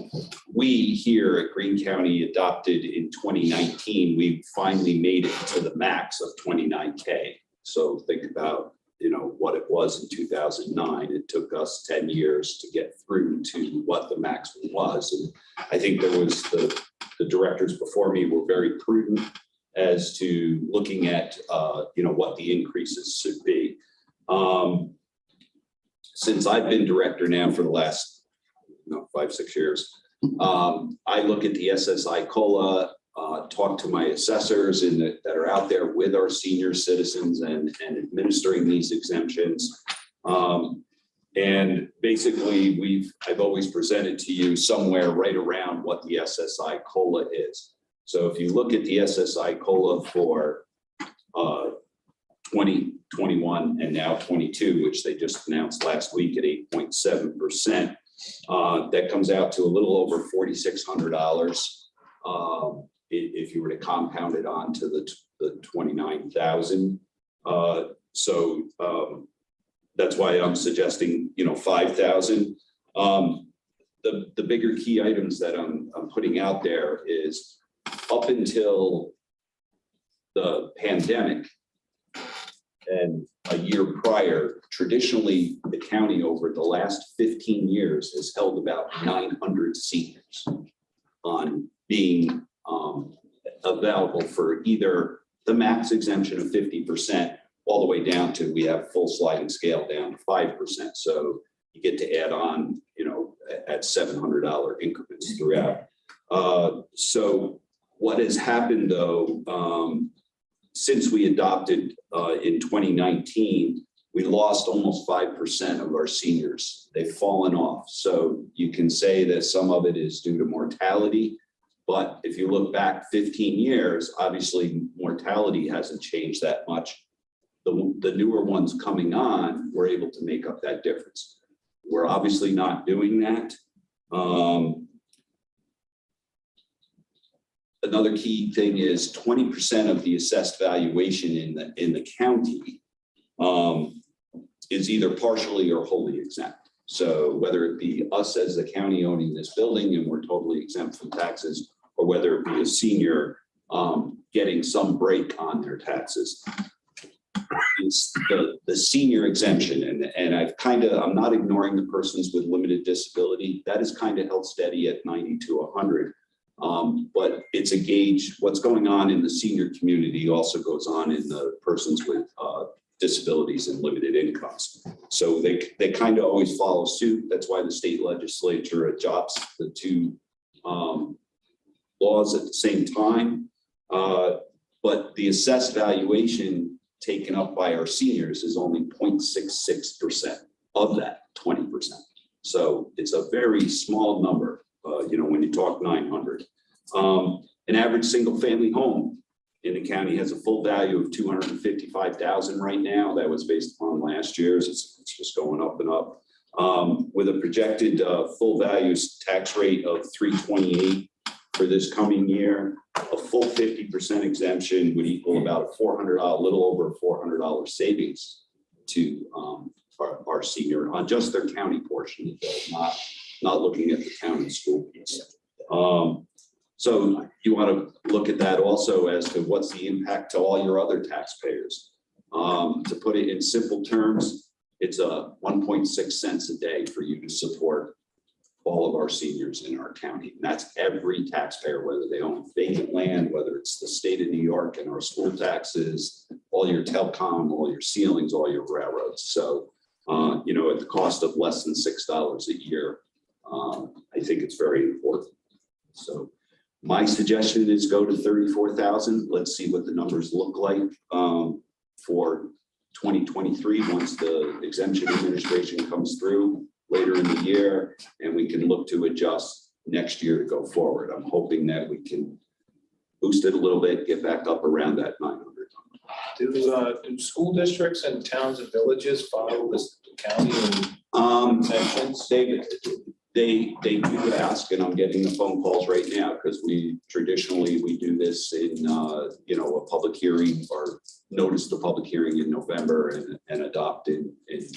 we here at Greene County adopted in 2019, we finally made it to the max of 29K. So think about, what it was in 2009. It took us 10 years to get through to what the maximum was. And I think there was the directors before me were very prudent as to looking at, what the increases should be. Since I've been director now for the last 5-6 years, I look at the SSI COLA, talk to my assessors that are out there with our senior citizens and administering these exemptions. And basically, I've always presented to you somewhere right around what the SSI COLA is. So if you look at the SSI COLA for 2021 and now 22, which they just announced last week at 8.7%, that comes out to a little over $4,600 if you were to compound it on to the 29,000. So that's why I'm suggesting 5,000. The bigger key items that I'm putting out there is up until the pandemic and a year prior, traditionally the county over the last 15 years has held about 900 seniors on being available for either the max exemption of 50% all the way down to, we have full sliding scale down to 5%. So you get to add on, at $700 increments throughout. So what has happened though, since we adopted in 2019, we lost almost 5% of our seniors. They've fallen off. So you can say that some of it is due to mortality, but if you look back 15 years, obviously mortality hasn't changed that much. The newer ones coming on were able to make up that difference. We're obviously not doing that. Another key thing is 20% of the assessed valuation in the county is either partially or wholly exempt. So whether it be us as the county owning this building and we're totally exempt from taxes, or whether it be a senior getting some break on their taxes. It's the senior exemption, and I'm not ignoring the persons with limited disability. That is kind of held steady at 90 to 100. But it's a gauge. What's going on in the senior community also goes on in the persons with disabilities and limited incomes. So they kind of always follow suit. That's why the state legislature adopts the two laws at the same time. But the assessed valuation taken up by our seniors is only 0.66% of that 20%. So it's a very small number, when you talk 900. An average single-family home in the county has a full value of 255,000 right now. That was based upon last year's. It's just going up and up. With a projected full values tax rate of 328 for this coming year, a full 50% exemption would equal about a $400, little over $400 savings to our senior on just their county portion, not looking at the county school piece. So you want to look at that also as to what's the impact to all your other taxpayers. To put it in simple terms, it's a 1.6 cents a day for you to support all of our seniors in our county. And that's every taxpayer, whether they own vacant land, whether it's the state of New York and our school taxes, all your telecom, all your ceilings, all your railroads. So, at the cost of less than $6 a year, I think it's very important. So my suggestion is go to 34,000. Let's see what the numbers look like for 2023 once the exemption administration comes through later in the year, and we can look to adjust next year to go forward. I'm hoping that we can boost it a little bit, get back up around that 900. Do school districts and towns and villages follow this county exemptions? They do ask, and I'm getting the phone calls right now because we traditionally do this in a public hearing or notice the public hearing in November and adopt in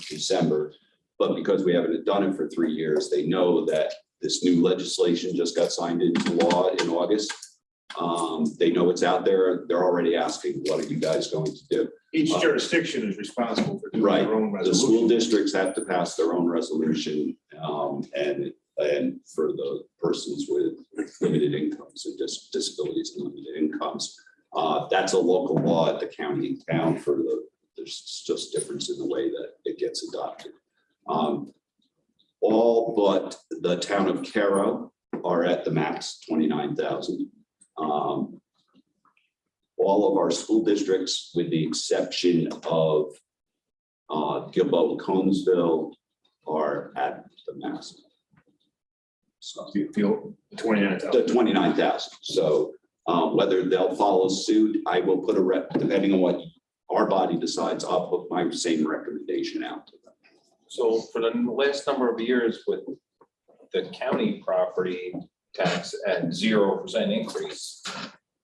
December. But because we haven't done it for 3 years, they know that this new legislation just got signed into law in August. They know it's out there. They're already asking, what are you guys going to do? Each jurisdiction is responsible for doing Right. their own The resolution. school districts have to pass their own resolution, and for the persons with limited incomes and disabilities and limited incomes, that's a local law at the county and town there's just difference in the way that it gets adopted. All but the town of Caro are at the max, 29,000. All of our school districts, with the exception of Gilboa and Conesville, are at the max. So You feel 29,000. the 29,000. So whether they'll follow suit, I will put depending on what our body decides, I'll put my same recommendation out to them. So for the last number of years with the county property tax at 0% increase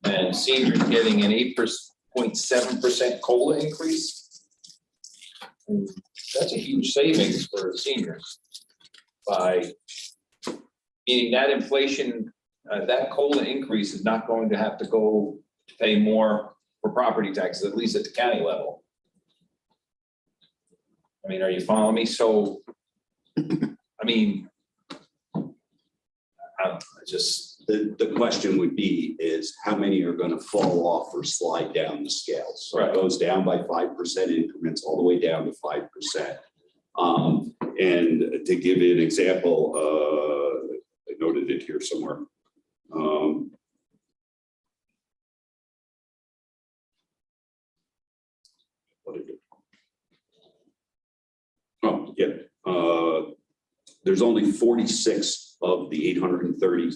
and seniors getting an 8.7% COLA increase, that's a huge savings for seniors. By meaning that inflation, that COLA increase is not going to have to go to pay more for property taxes, at least at the county level. I mean, are you following me? So, I mean, The question would be is how many are going to fall off or slide down the scale? So Right. it goes down by 5% increments all the way down to 5%. And to give you an example, I noted it here somewhere. What did it? Oh, yeah. There's only 46 of the 830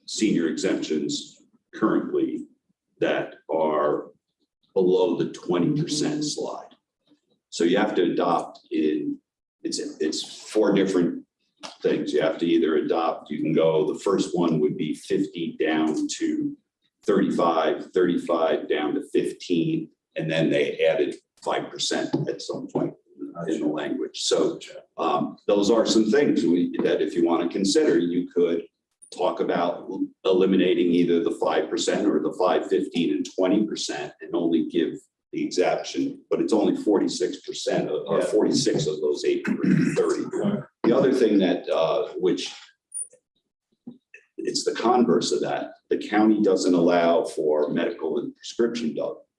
senior exemptions currently that are below the 20% slide. So you have to adopt it's 4 different things. You have to either adopt, you can go, the first one would be 50 down to 35, 35 down to 15, and then they added 5% at some point in the language. So those are some things that if you want to consider, you could talk about eliminating either the 5% or the 5, 15, and 20% and only give the exemption, but it's only 46% or 46 of those 830. The other thing that, which it's the converse of that, the county doesn't allow for medical and prescription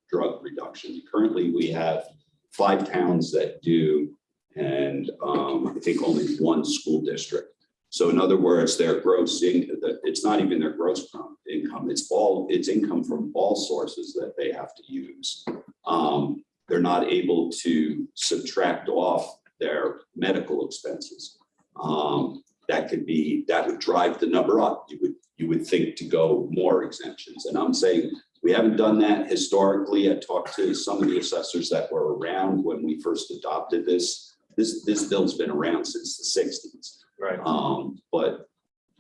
drug reduction. Currently, we have 5 towns that do, and I think only 1 school district. So in other words, their gross income, it's not even their gross income, it's income from all sources that they have to use. They're not able to subtract off their medical expenses. that would drive the number up. You would think to go more exemptions. And I'm saying, we haven't done that historically. I talked to some of the assessors that were around when we first adopted this. This bill's been around since the 60s. Right. But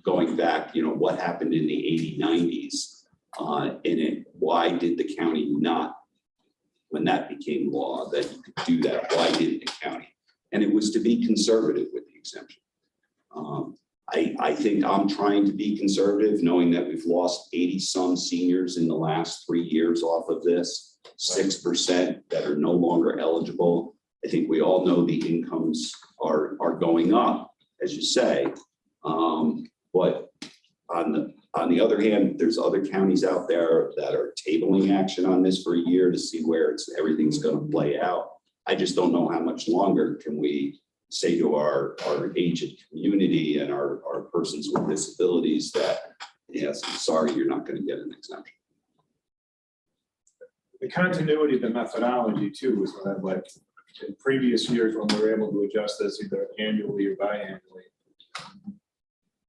going back, what happened in the 80s, 90s, why did the county not, when that became law, that you could do that, why didn't the county? And it was to be conservative with the exemption. I think I'm trying to be conservative, knowing that we've lost 80-some seniors in the last 3 years off of this, 6% that are no longer eligible. I think we all know the incomes are going up, as you say. But on the other hand, there's other counties out there that are tabling action on this for a year to see where everything's going to play out. I just don't know how much longer can we say to our aged community and our persons with disabilities that, yes, I'm sorry, you're not going to get an exemption. The continuity of the methodology too was what I'd like in previous years when we were able to adjust this either annually or biannually.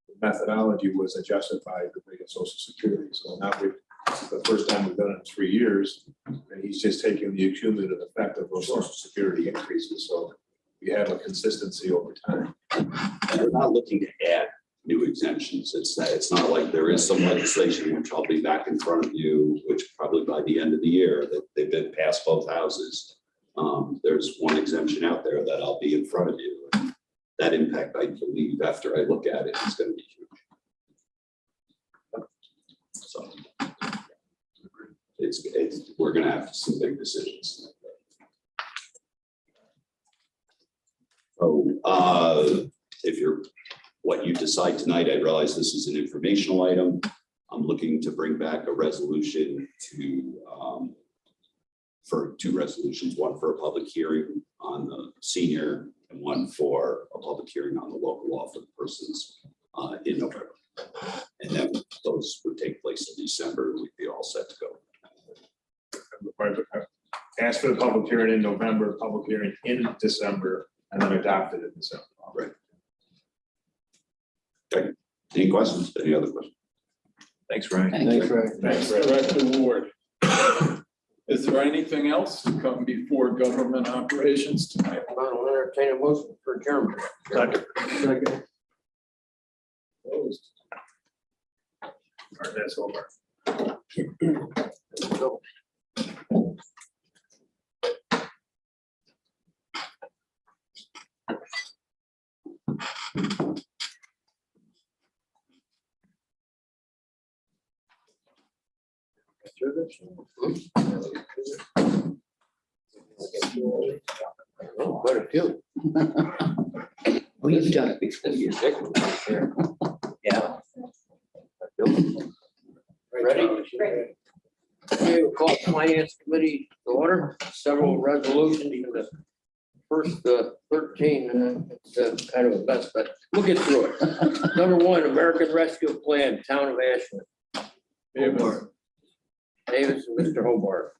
The methodology was adjusted by the rate of Social Security. So now this is the first time we've done it in 3 years, and he's just taking the cumulative effect of those Social Security increases. So we have a consistency over time. And we're not looking to add new exemptions. It's not like there is some legislation, which I'll be back in front of you, which probably by the end of the year, that they've been passed both houses. There's one exemption out there that I'll be in front of you. And that impact, I believe, after I look at it, is going to be huge. So we're going to have some big decisions. So what you decide tonight, I realize this is an informational item. I'm looking to bring back a resolution for 2 resolutions, one for a public hearing on the senior and one for a public hearing on the local law for the persons in November. And then those would take place in December. We'd be all set to go. Ask for the public hearing in November, public hearing in December, and then adopted in December. Right. Okay. Any questions? Any other questions? Thanks, Ryan. Thank you. Thanks, Ryan. Director Ward. Is there anything else to come before government operations tonight? I'll entertain a motion for adjournment. Second. Opposed? All right, that's over. Oh, quite a few. We've done it before. Yeah. Ready? Okay, we'll call Finance Committee to order. Several resolutions in the first 13, it's kind of a mess, but we'll get through it. Number 1, American Rescue Plan, Town of Ashland. Davis and Mr. Hobart.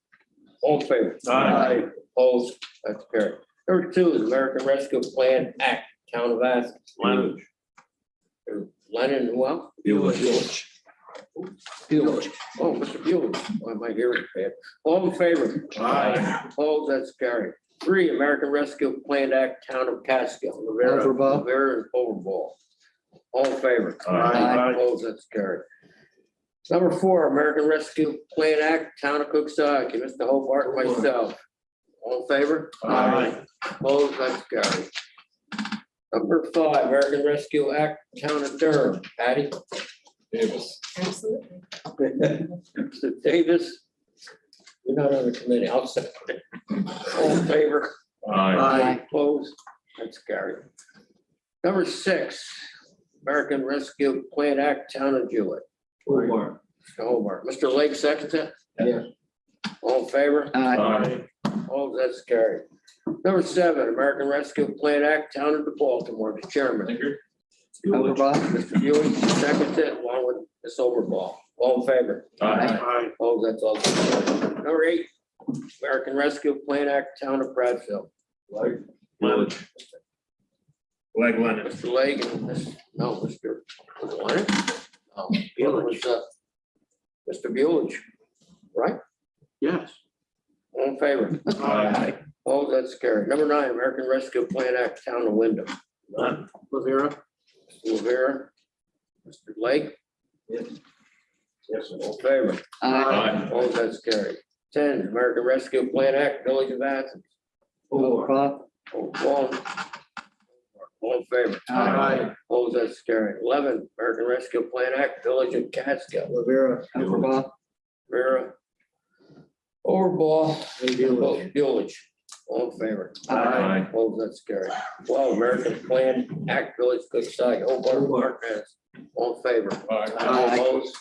All in favor? Aye. Opposed? That's carried. Number 2 is American Rescue Plan Act, Town of Athens. Lennon, who else? Village. Bueller. Oh, Mr. Bueller. Why am I hearing bad? All in favor? Aye. Opposed? That's carried. 3, American Rescue Plan Act, Town of Catskill. Overball. Rivera and Overball. All in favor? Aye. Opposed? That's carried. Number 4, American Rescue Plan Act, Town of Cooksaki. Mr. Hobart, myself. All in favor? Aye. Opposed? That's carried. Number 5, American Rescue Act, Town of Durham. Patty? Davis. Absolutely. Mr. Davis? You're not on the committee. I'll second it. All in favor? Aye. Opposed? That's carried. Number 6, American Rescue Plan Act, Town of Jewett. Mr. Hobart. Mr. Lake seconds it? Yeah. All in favor? Aye. Opposed? That's carried. Number 7, American Rescue Plan Act, Town of Baltimore. The chairman. Overball. Mr. Buick seconds it along with Ms. Overball. All in favor? Aye. Opposed? That's all carried. Number 8, American Rescue Plan Act, Town of Bradfield. Village. Leg Lennon. Mr. Legg and Mr. Leonard? No, the other was, Mr. Buelich, right? Yes. All in favor? Aye. Oh, that's carried. Number 9, American Rescue Plan Act, Town of Wyndham. None. Rivera? Mr. Rivera. Mr. Lake, Yes. Yes. all in favor? Aye. Oh, that's carried. 10, American Rescue Plan Act, Village of Athens. Hobart. All in favor? Aye. Oh, that's carried. 11, American Rescue Plan Act, Village of Catskill. Rivera. Overbaugh. Rivera. Overball. Buelich. Buelich. All in favor? Aye. Oh, that's carried. 12, American Plan Act, Village Goodside, Hobart, Martinez. All in favor? Aye. Opposed?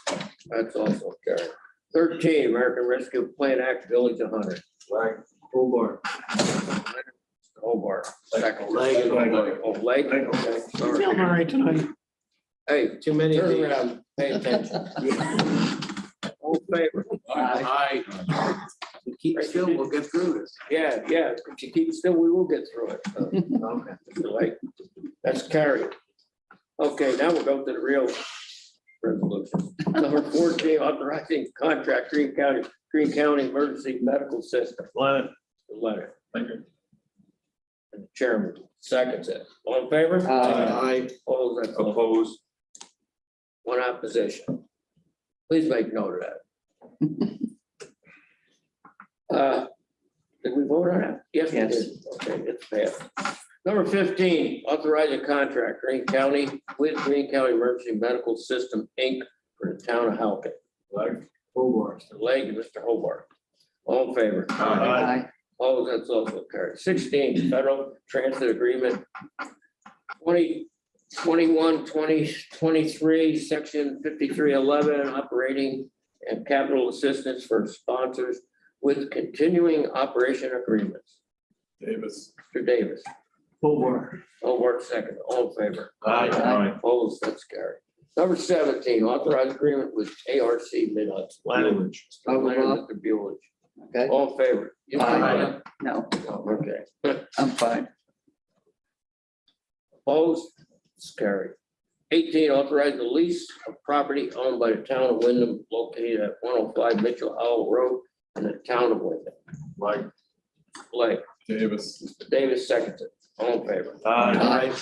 That's also carried. 13, American Rescue Plan Act, Village of Hunter. Hobart. Hobart. Second. Leg. Oh, Lake. Okay, sorry. Feeling all right tonight. Hey, Too many of turn these. around, pay attention. All in favor? Aye. Keep still, we'll get through this. Yeah, if you keep still, we will get through it. So, Okay. Mr. Lake, that's carried. Okay, now we'll go to the real resolution. Number 14, authorizing contract, Green County Emergency Medical System. Lennon. Letter. And the chairman seconds it. All in favor? Aye. Opposed? That's all. Opposed? One opposition. Please make note of that. Did we vote on that? Yes, we did. Okay, it's passed. Number 15, authorize a contract, Green County with Green County Emergency Medical System, Inc. for the town of Halkett. Hobart. Mr. Legg and Mr. Hobart. All in favor? Aye. Oh, that's also carried. 16, federal transit agreement. 2021-2023, section 5311, operating and capital assistance for sponsors with continuing operation agreements. Davis. Mr. Davis. Hobart. Hobart second. All in favor? Aye. Opposed? That's carried. Number 17, authorized agreement with ARC Mid-Hudson. Lennon. Mr. Buelich. Okay, All in favor? You Aye. no, Oh, okay. I'm fine. Opposed? It's carried. 18, authorize the lease of property owned by the town of Wyndham located at 105 Mitchell Howell Road in the town of Wyndham. Blake. Davis. Mr. Davis seconds it. All in favor? Aye.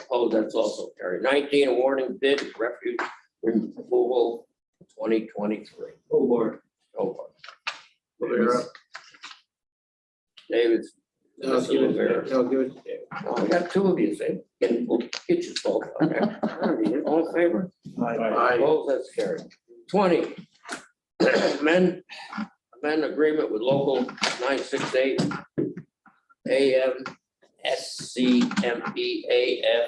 Opposed? That's also carried. 19, awarding bid refuge removal 2023. Hobart. Hobart. Rivera. Davis. I'll give it, Rivera. I'll give it. Oh, we got two of you, say, we'll get you both. Okay. All in favor? Aye. Opposed? That's carried. 20, amend agreement with local 968 AMSCMEAF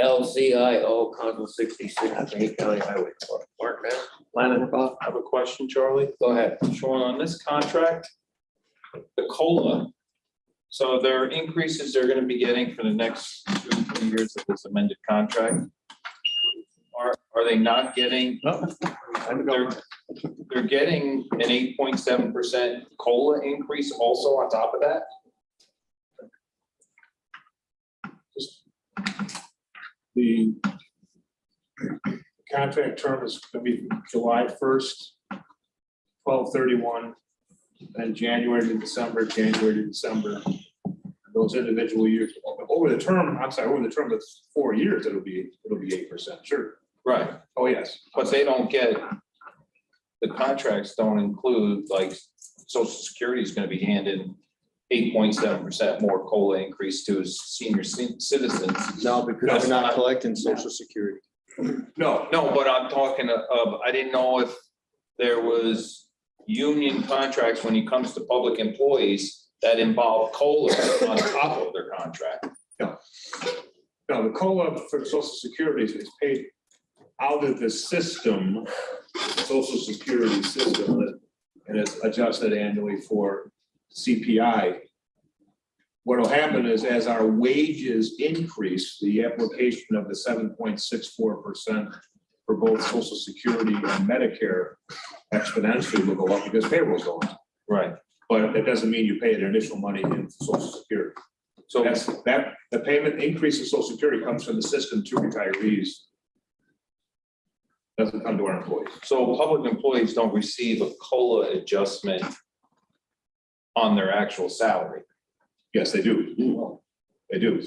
LCIO Council 66, Green County Highway Department. Martin, Lennon. I have a question, Charlie. go ahead. Sean, on this contract, the COLA, so there are increases they're gonna be getting for the next 2 to 3 years of this amended contract. Are they not getting? They're getting an 8.7% COLA increase also on top of that? The contract term is going to be July 1st, 12/31, and January to December, Those individual years, over the term of 4 years, it'll be 8%, sure. Right, Oh, yes. but they don't get, the contracts don't include, like, Social Security is gonna be handing 8.7% more COLA increase to his senior citizens. No, because That's we're not not- collecting social security. No, but I'm talking of, I didn't know if there was union contracts when it comes to public employees that involve COLA on top of their contract. No, the COLA for Social Security is paid out of the system, Social Security system, and it's adjusted annually for CPI. What'll happen is as our wages increase, the application of the 7.64% for both Social Security and Medicare exponentially will go up because payroll's going up. Right. But that doesn't mean you pay the additional money in Social Security. So That's, the payment increase of social security comes from the system to retirees. Doesn't come to our employees. So public employees don't receive a COLA adjustment on their actual salary. Yes, they do. They do.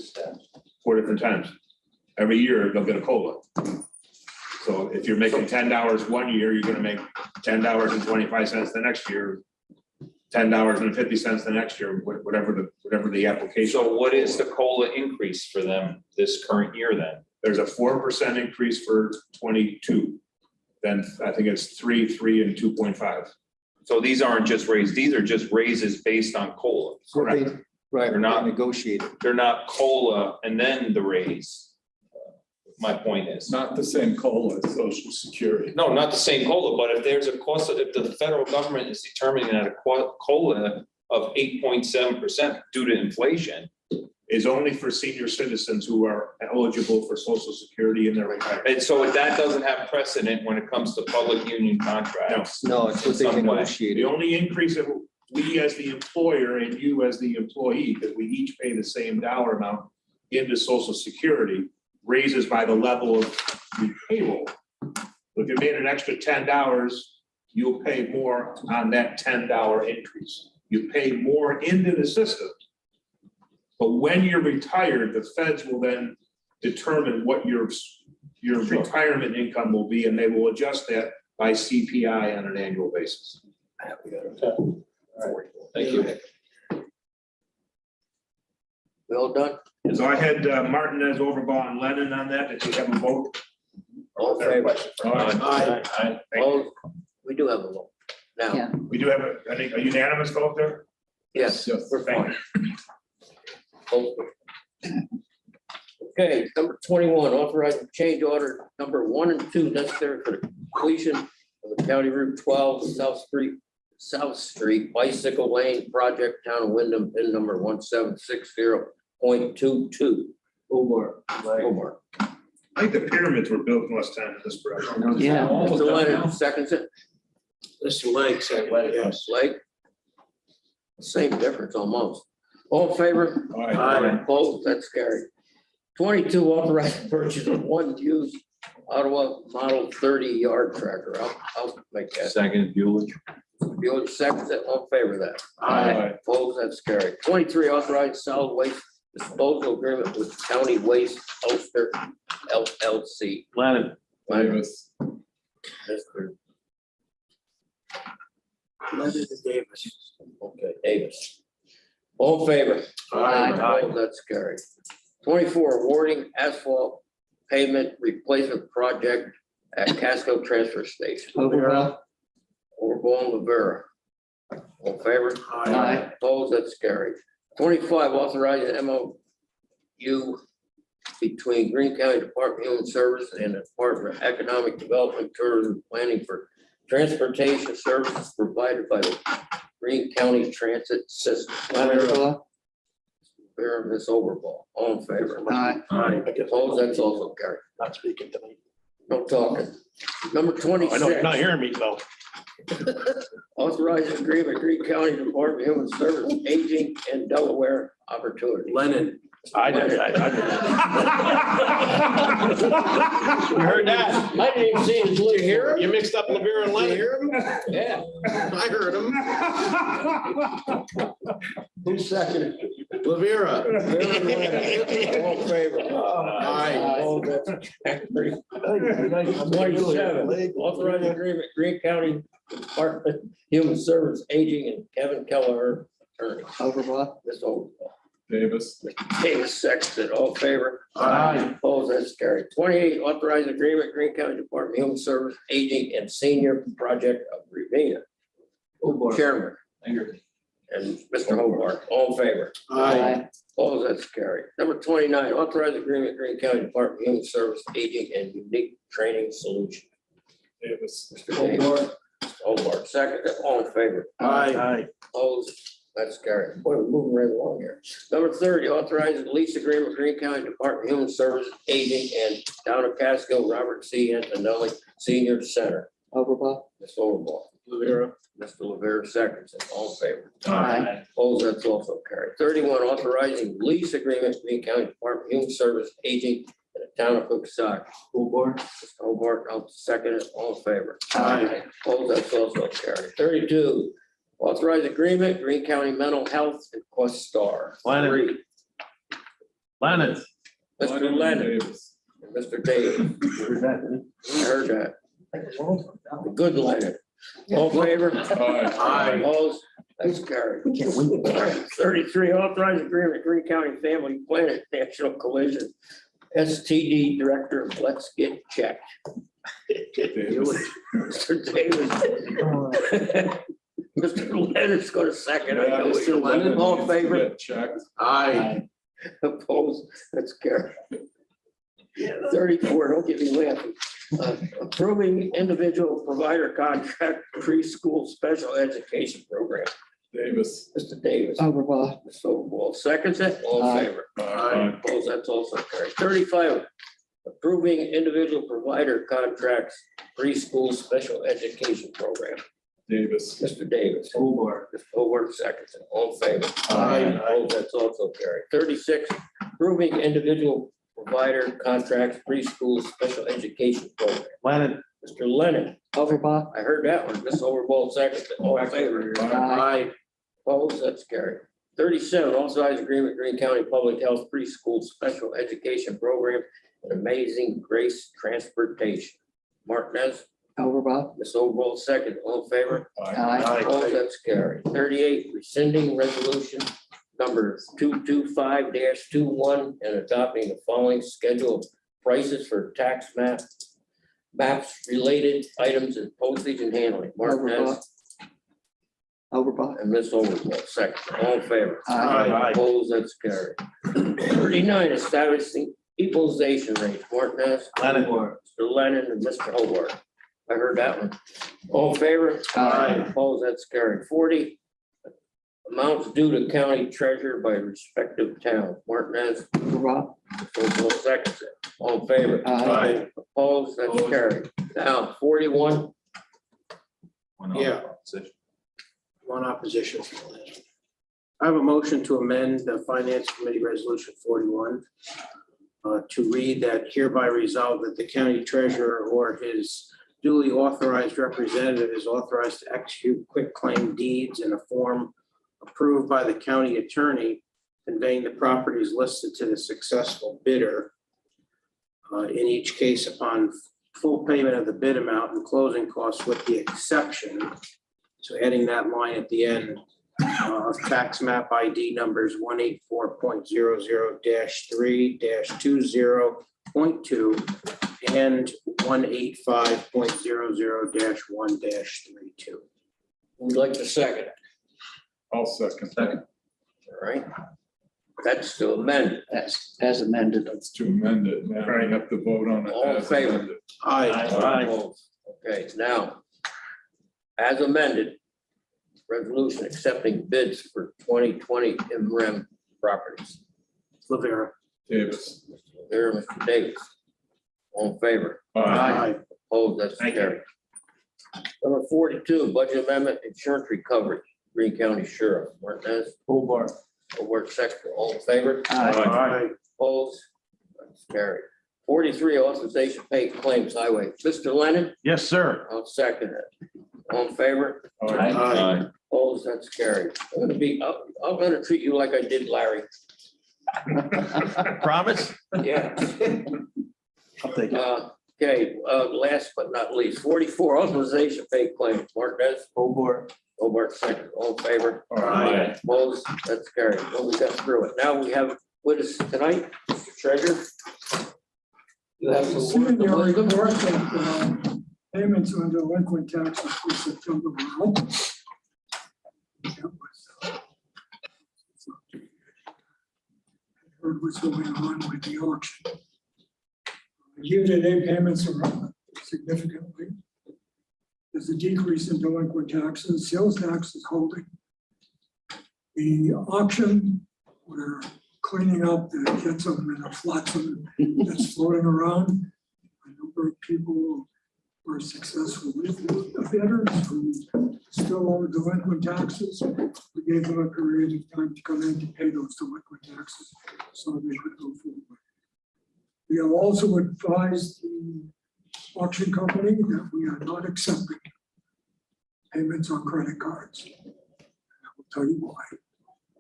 4 different times. Every year, they'll get a COLA. So if you're making $10 one year, you're gonna make $10.25 the next year, $10.50 the next year, whatever the application. So what is the COLA increase for them this current year then? There's a 4% increase for 22. Then I think it's 3, 3, and 2.5. So these aren't just raises, these are just raises based on COLA. Correct. Right, They're not negotiated. They're not COLA and then the raise. My point is. It's not the same COLA as social security. No, not the same COLA, but if there's a cost, if the federal government is determining that a COLA of 8.7% due to inflation. Is only for senior citizens who are eligible for social security in their retirement. And so that doesn't have precedent when it comes to public union contracts. No, it's what they In some way. negotiated. The only increase that we as the employer and you as the employee, because we each pay the same dollar amount into social security, raises by the level of the payroll. If you made an extra $10, you'll pay more on that $10 increase. You pay more into the system. But when you're retired, the feds will then determine what your retirement income will be, and they will adjust that by CPI on an annual basis. Thank you. We all done? So I had Martinez, Overbaugh, and Lennon on that. Did you have a vote? All in favor? Aye. All, we do have a vote. Now, Yeah. We do have a unanimous vote there? yes, Yes. we're fine. Okay, number 21, authorizing change order number 1 and 2 necessary for the completion of the County Route 12 South Street Bicycle Lane Project, Town of Wyndham, pin number 1760.22. Omar. I think the pyramids were built in West Town in this project. Yeah. Mr. Leonard seconds it. Mr. Lake said, yes. Blake? Same difference almost. All in favor? Aye. Opposed? That's carried. 22, authorized purchase of one used Ottawa Model 30 yard tractor. I'll make that. Second, Bueller. Bueller seconds it. All in favor of that? Aye. Opposed? That's carried. 23, authorized solid waste disposal agreement with County Waste Ulster LLC. Lennon. Davis. Mr. Lennon and Davis. Okay, Davis. All in favor? Opposed? That's carried. 24, awarding asphalt pavement replacement project at Casco Transfer Station. Overall. Overall, Rivera. All in favor? Aye. Opposed? That's carried. 25, authorizing MOU between Green County Department of Human Services and the Department of Economic Development, Tourism, Planning for transportation services provided by the Green County Transit System. Overall. Vera, Ms. Overball, all in favor? Aye. Opposed? That's also carried. Not speaking to me. No talking. Number I know you're 26, not hearing me though. authorizing agreement, Green County Department of Human Service, Aging and Delaware Opportunity. Lennon. I did. You heard that? I didn't even see his lip here. You mixed up Lavera and Lennon. Yeah. I heard him. Who seconded? Lavera. All in favor? Aye. Opposed? That's carried. 27, authorizing agreement, Green County Department of Human Service, Aging and Kevin Keller, attorney. Overall. Ms. Overball. Davis. Davis seconded, all in favor? Aye. Opposed? That's carried. 28, authorized agreement, Green County Department of Human Service, Aging and Senior Project of Revere. Chairman. And Mr. Hobart, all in favor? Aye. Opposed? That's carried. Number 29, authorized agreement, Green County Department of Human Service, Aging and Unique Training Solution. Davis. Mr. Davis. Hobart, second, all in favor? Aye. Opposed? That's carried. Boy, we're moving right along here. Number 30, authorizing lease agreement, Green County Department of Human Services, Aging and Town of Casco, Robert C. Antonelli Senior Center. Overall. Ms. Overball. Rivera. Mr. Rivera seconds it. All in favor? Aye. Opposed, that's also carried. 31, authorizing lease agreement, Green County Department of Human Service Aging in the town of Cooksaki. Hobart. Mr. Hobart, I'll second it. All in favor? Aye. Opposed, that's also carried. 32, authorize agreement, Green County Mental Health and Quest Star. Lennon. 3, Lennon. Mr. Lennon, and Mr. Davis. I heard that. The good Lennon. All in favor? Aye. Opposed, that's carried. 33, authorized agreement, Green County Family Planet National Collision. STD Director, let's get checked. Mr. Davis. Mr. Leonard's going to second. I know Mr. Lennon, all in favor? Checked. Aye. Opposed, that's carried. 34, don't get me laughing. Approving individual provider contract preschool special education program. Davis. Mr. Davis. Overblock. Mr. Overblock seconds it, all in Aye. favor? Aye. Opposed, that's also carried. 35, approving individual provider contracts preschool special education program. Davis. Mr. Davis. Hobart. Mr. Hobart seconds it, all in favor? Aye. Opposed, that's also carried. 36, approving individual provider contracts preschool special education program. Lennon. Mr. Lennon, Overblock. I heard that one. Ms. Overblock seconds it, all in favor? Aye. Opposed, that's carried. 37, authorized agreement, Green County Public Health Preschool Special Education Program and Amazing Grace Transportation. Martinez, Overblock. Ms. Overall, second, all in favor? Aye. Opposed, that's carried. 38, rescinding resolution number 225-21 and adopting the following schedule of prices for tax maps related items and postage and handling. Martinez Overblock. and Ms. Overall, second, all in favor? Aye. Opposed, that's carried. 39, establishing equalization rates. Martinez. Lennon. Mr. Lennon and Mr. Hobart. I heard that one. All in favor? Aye. Opposed, that's carried. 40, amounts due to county treasurer by respective towns. Martinez. Overblock. Overall seconds it. All in favor? Aye. Opposed, that's carried. Now, 41, Yeah. One opposition for the last. I have a motion to amend the Finance Committee Resolution 41 to read that hereby resolved that the county treasurer or his duly authorized representative is authorized to execute quitclaim deeds in a form approved by the county attorney conveying the properties listed to the successful bidder. In each case, upon full payment of the bid amount and closing costs with the exception. So adding that line at the end of tax map ID numbers 184.00-3-20.2 and 185.00-1-32. would like to second it. I'll second. All right. That's to amend. As amended. That's to amend it. Now we have to vote on it. All in as favor? amended. Opposed. Okay, now, as amended, resolution accepting bids for 2020 MREM properties. Rivera. Davis. There, Mr. Davis. All in favor? Aye. Opposed, that's carried. Number 42, budget amendment, insurance recovery, Green County Sheriff, Martinez. Hobart. Hobart, second, all in favor? Aye. Opposed, that's carried. 43, authorization to pay claims highway, Mr. Lennon, Yes, sir. I'll second it. All in favor? Aye. Opposed, that's carried. I'm gonna treat you like I did Larry. Promise? Yeah. I'll take it. Okay, last but not least, 44, authorization to pay claims, Martinez. Hobart. Hobart, second, all in favor? Aye. Opposed, that's carried. Well, we got through it. Now we have with us tonight, Mr. Treasurer. You have some words of wisdom? Payments on delinquent taxes for September were open. Heard what's going on with the auction. Year-to-date payments are up significantly. There's a decrease in delinquent taxes, sales tax is holding. The auction, we're cleaning up the jetsam and the flotsam that's floating around. A number of people were successful bidders who still owe delinquent taxes. We gave them a period of time to come in to pay those delinquent taxes so they could go forward. We have also advised the auction company that we are not accepting payments on credit cards. I will tell you why.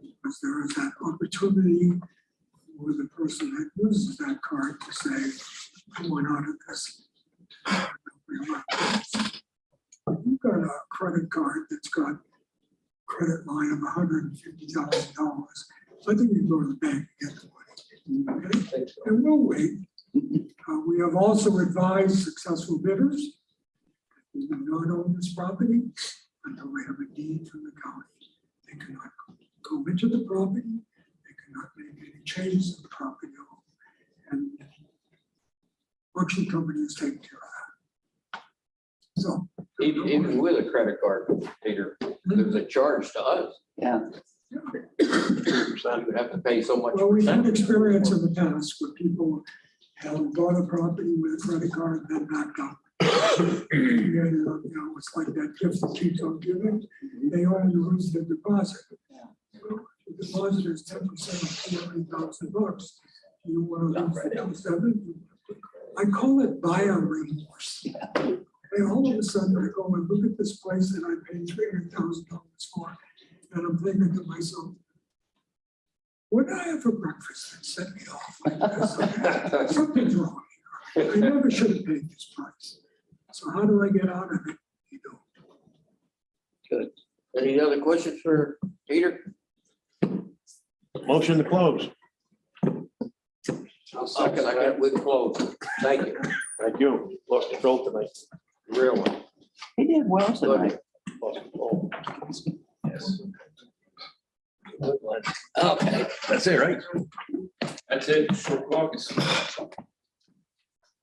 Because there is that opportunity for the person that uses that card to say, I want out of this. If you've got a credit card that's got credit line of $150,000, I think you go to the bank and get the money. Okay? And we'll wait. We have also advised successful bidders who do not own this property until they have a deed from the county. They cannot go into the property. They cannot make any changes in the property. And auction company is taking care of that. So. Even with a credit card, Peter, there's a charge to us. Yeah. You would have to pay so much. Well, we've had experience in the past where people have bought a property with a credit card and then backed out. It's like that gift that keeps on giving. They only lose the deposit. The deposit is 10% of $200,000. You want to lose 57? I call it buyer remorse. And all of a sudden I go and look at this place that I paid $300,000 for, and I'm thinking to myself, what did I have for breakfast that set me off? Something's wrong here. I never should have paid this price. So how do I get out of it? You don't. Good. Any other questions for Peter? Motion to close. Second, we close. Thank you. Thank you. Lost control tonight. Real one. He did well tonight. Lost control. Yes. Okay. That's it, right? That's it, short caucus.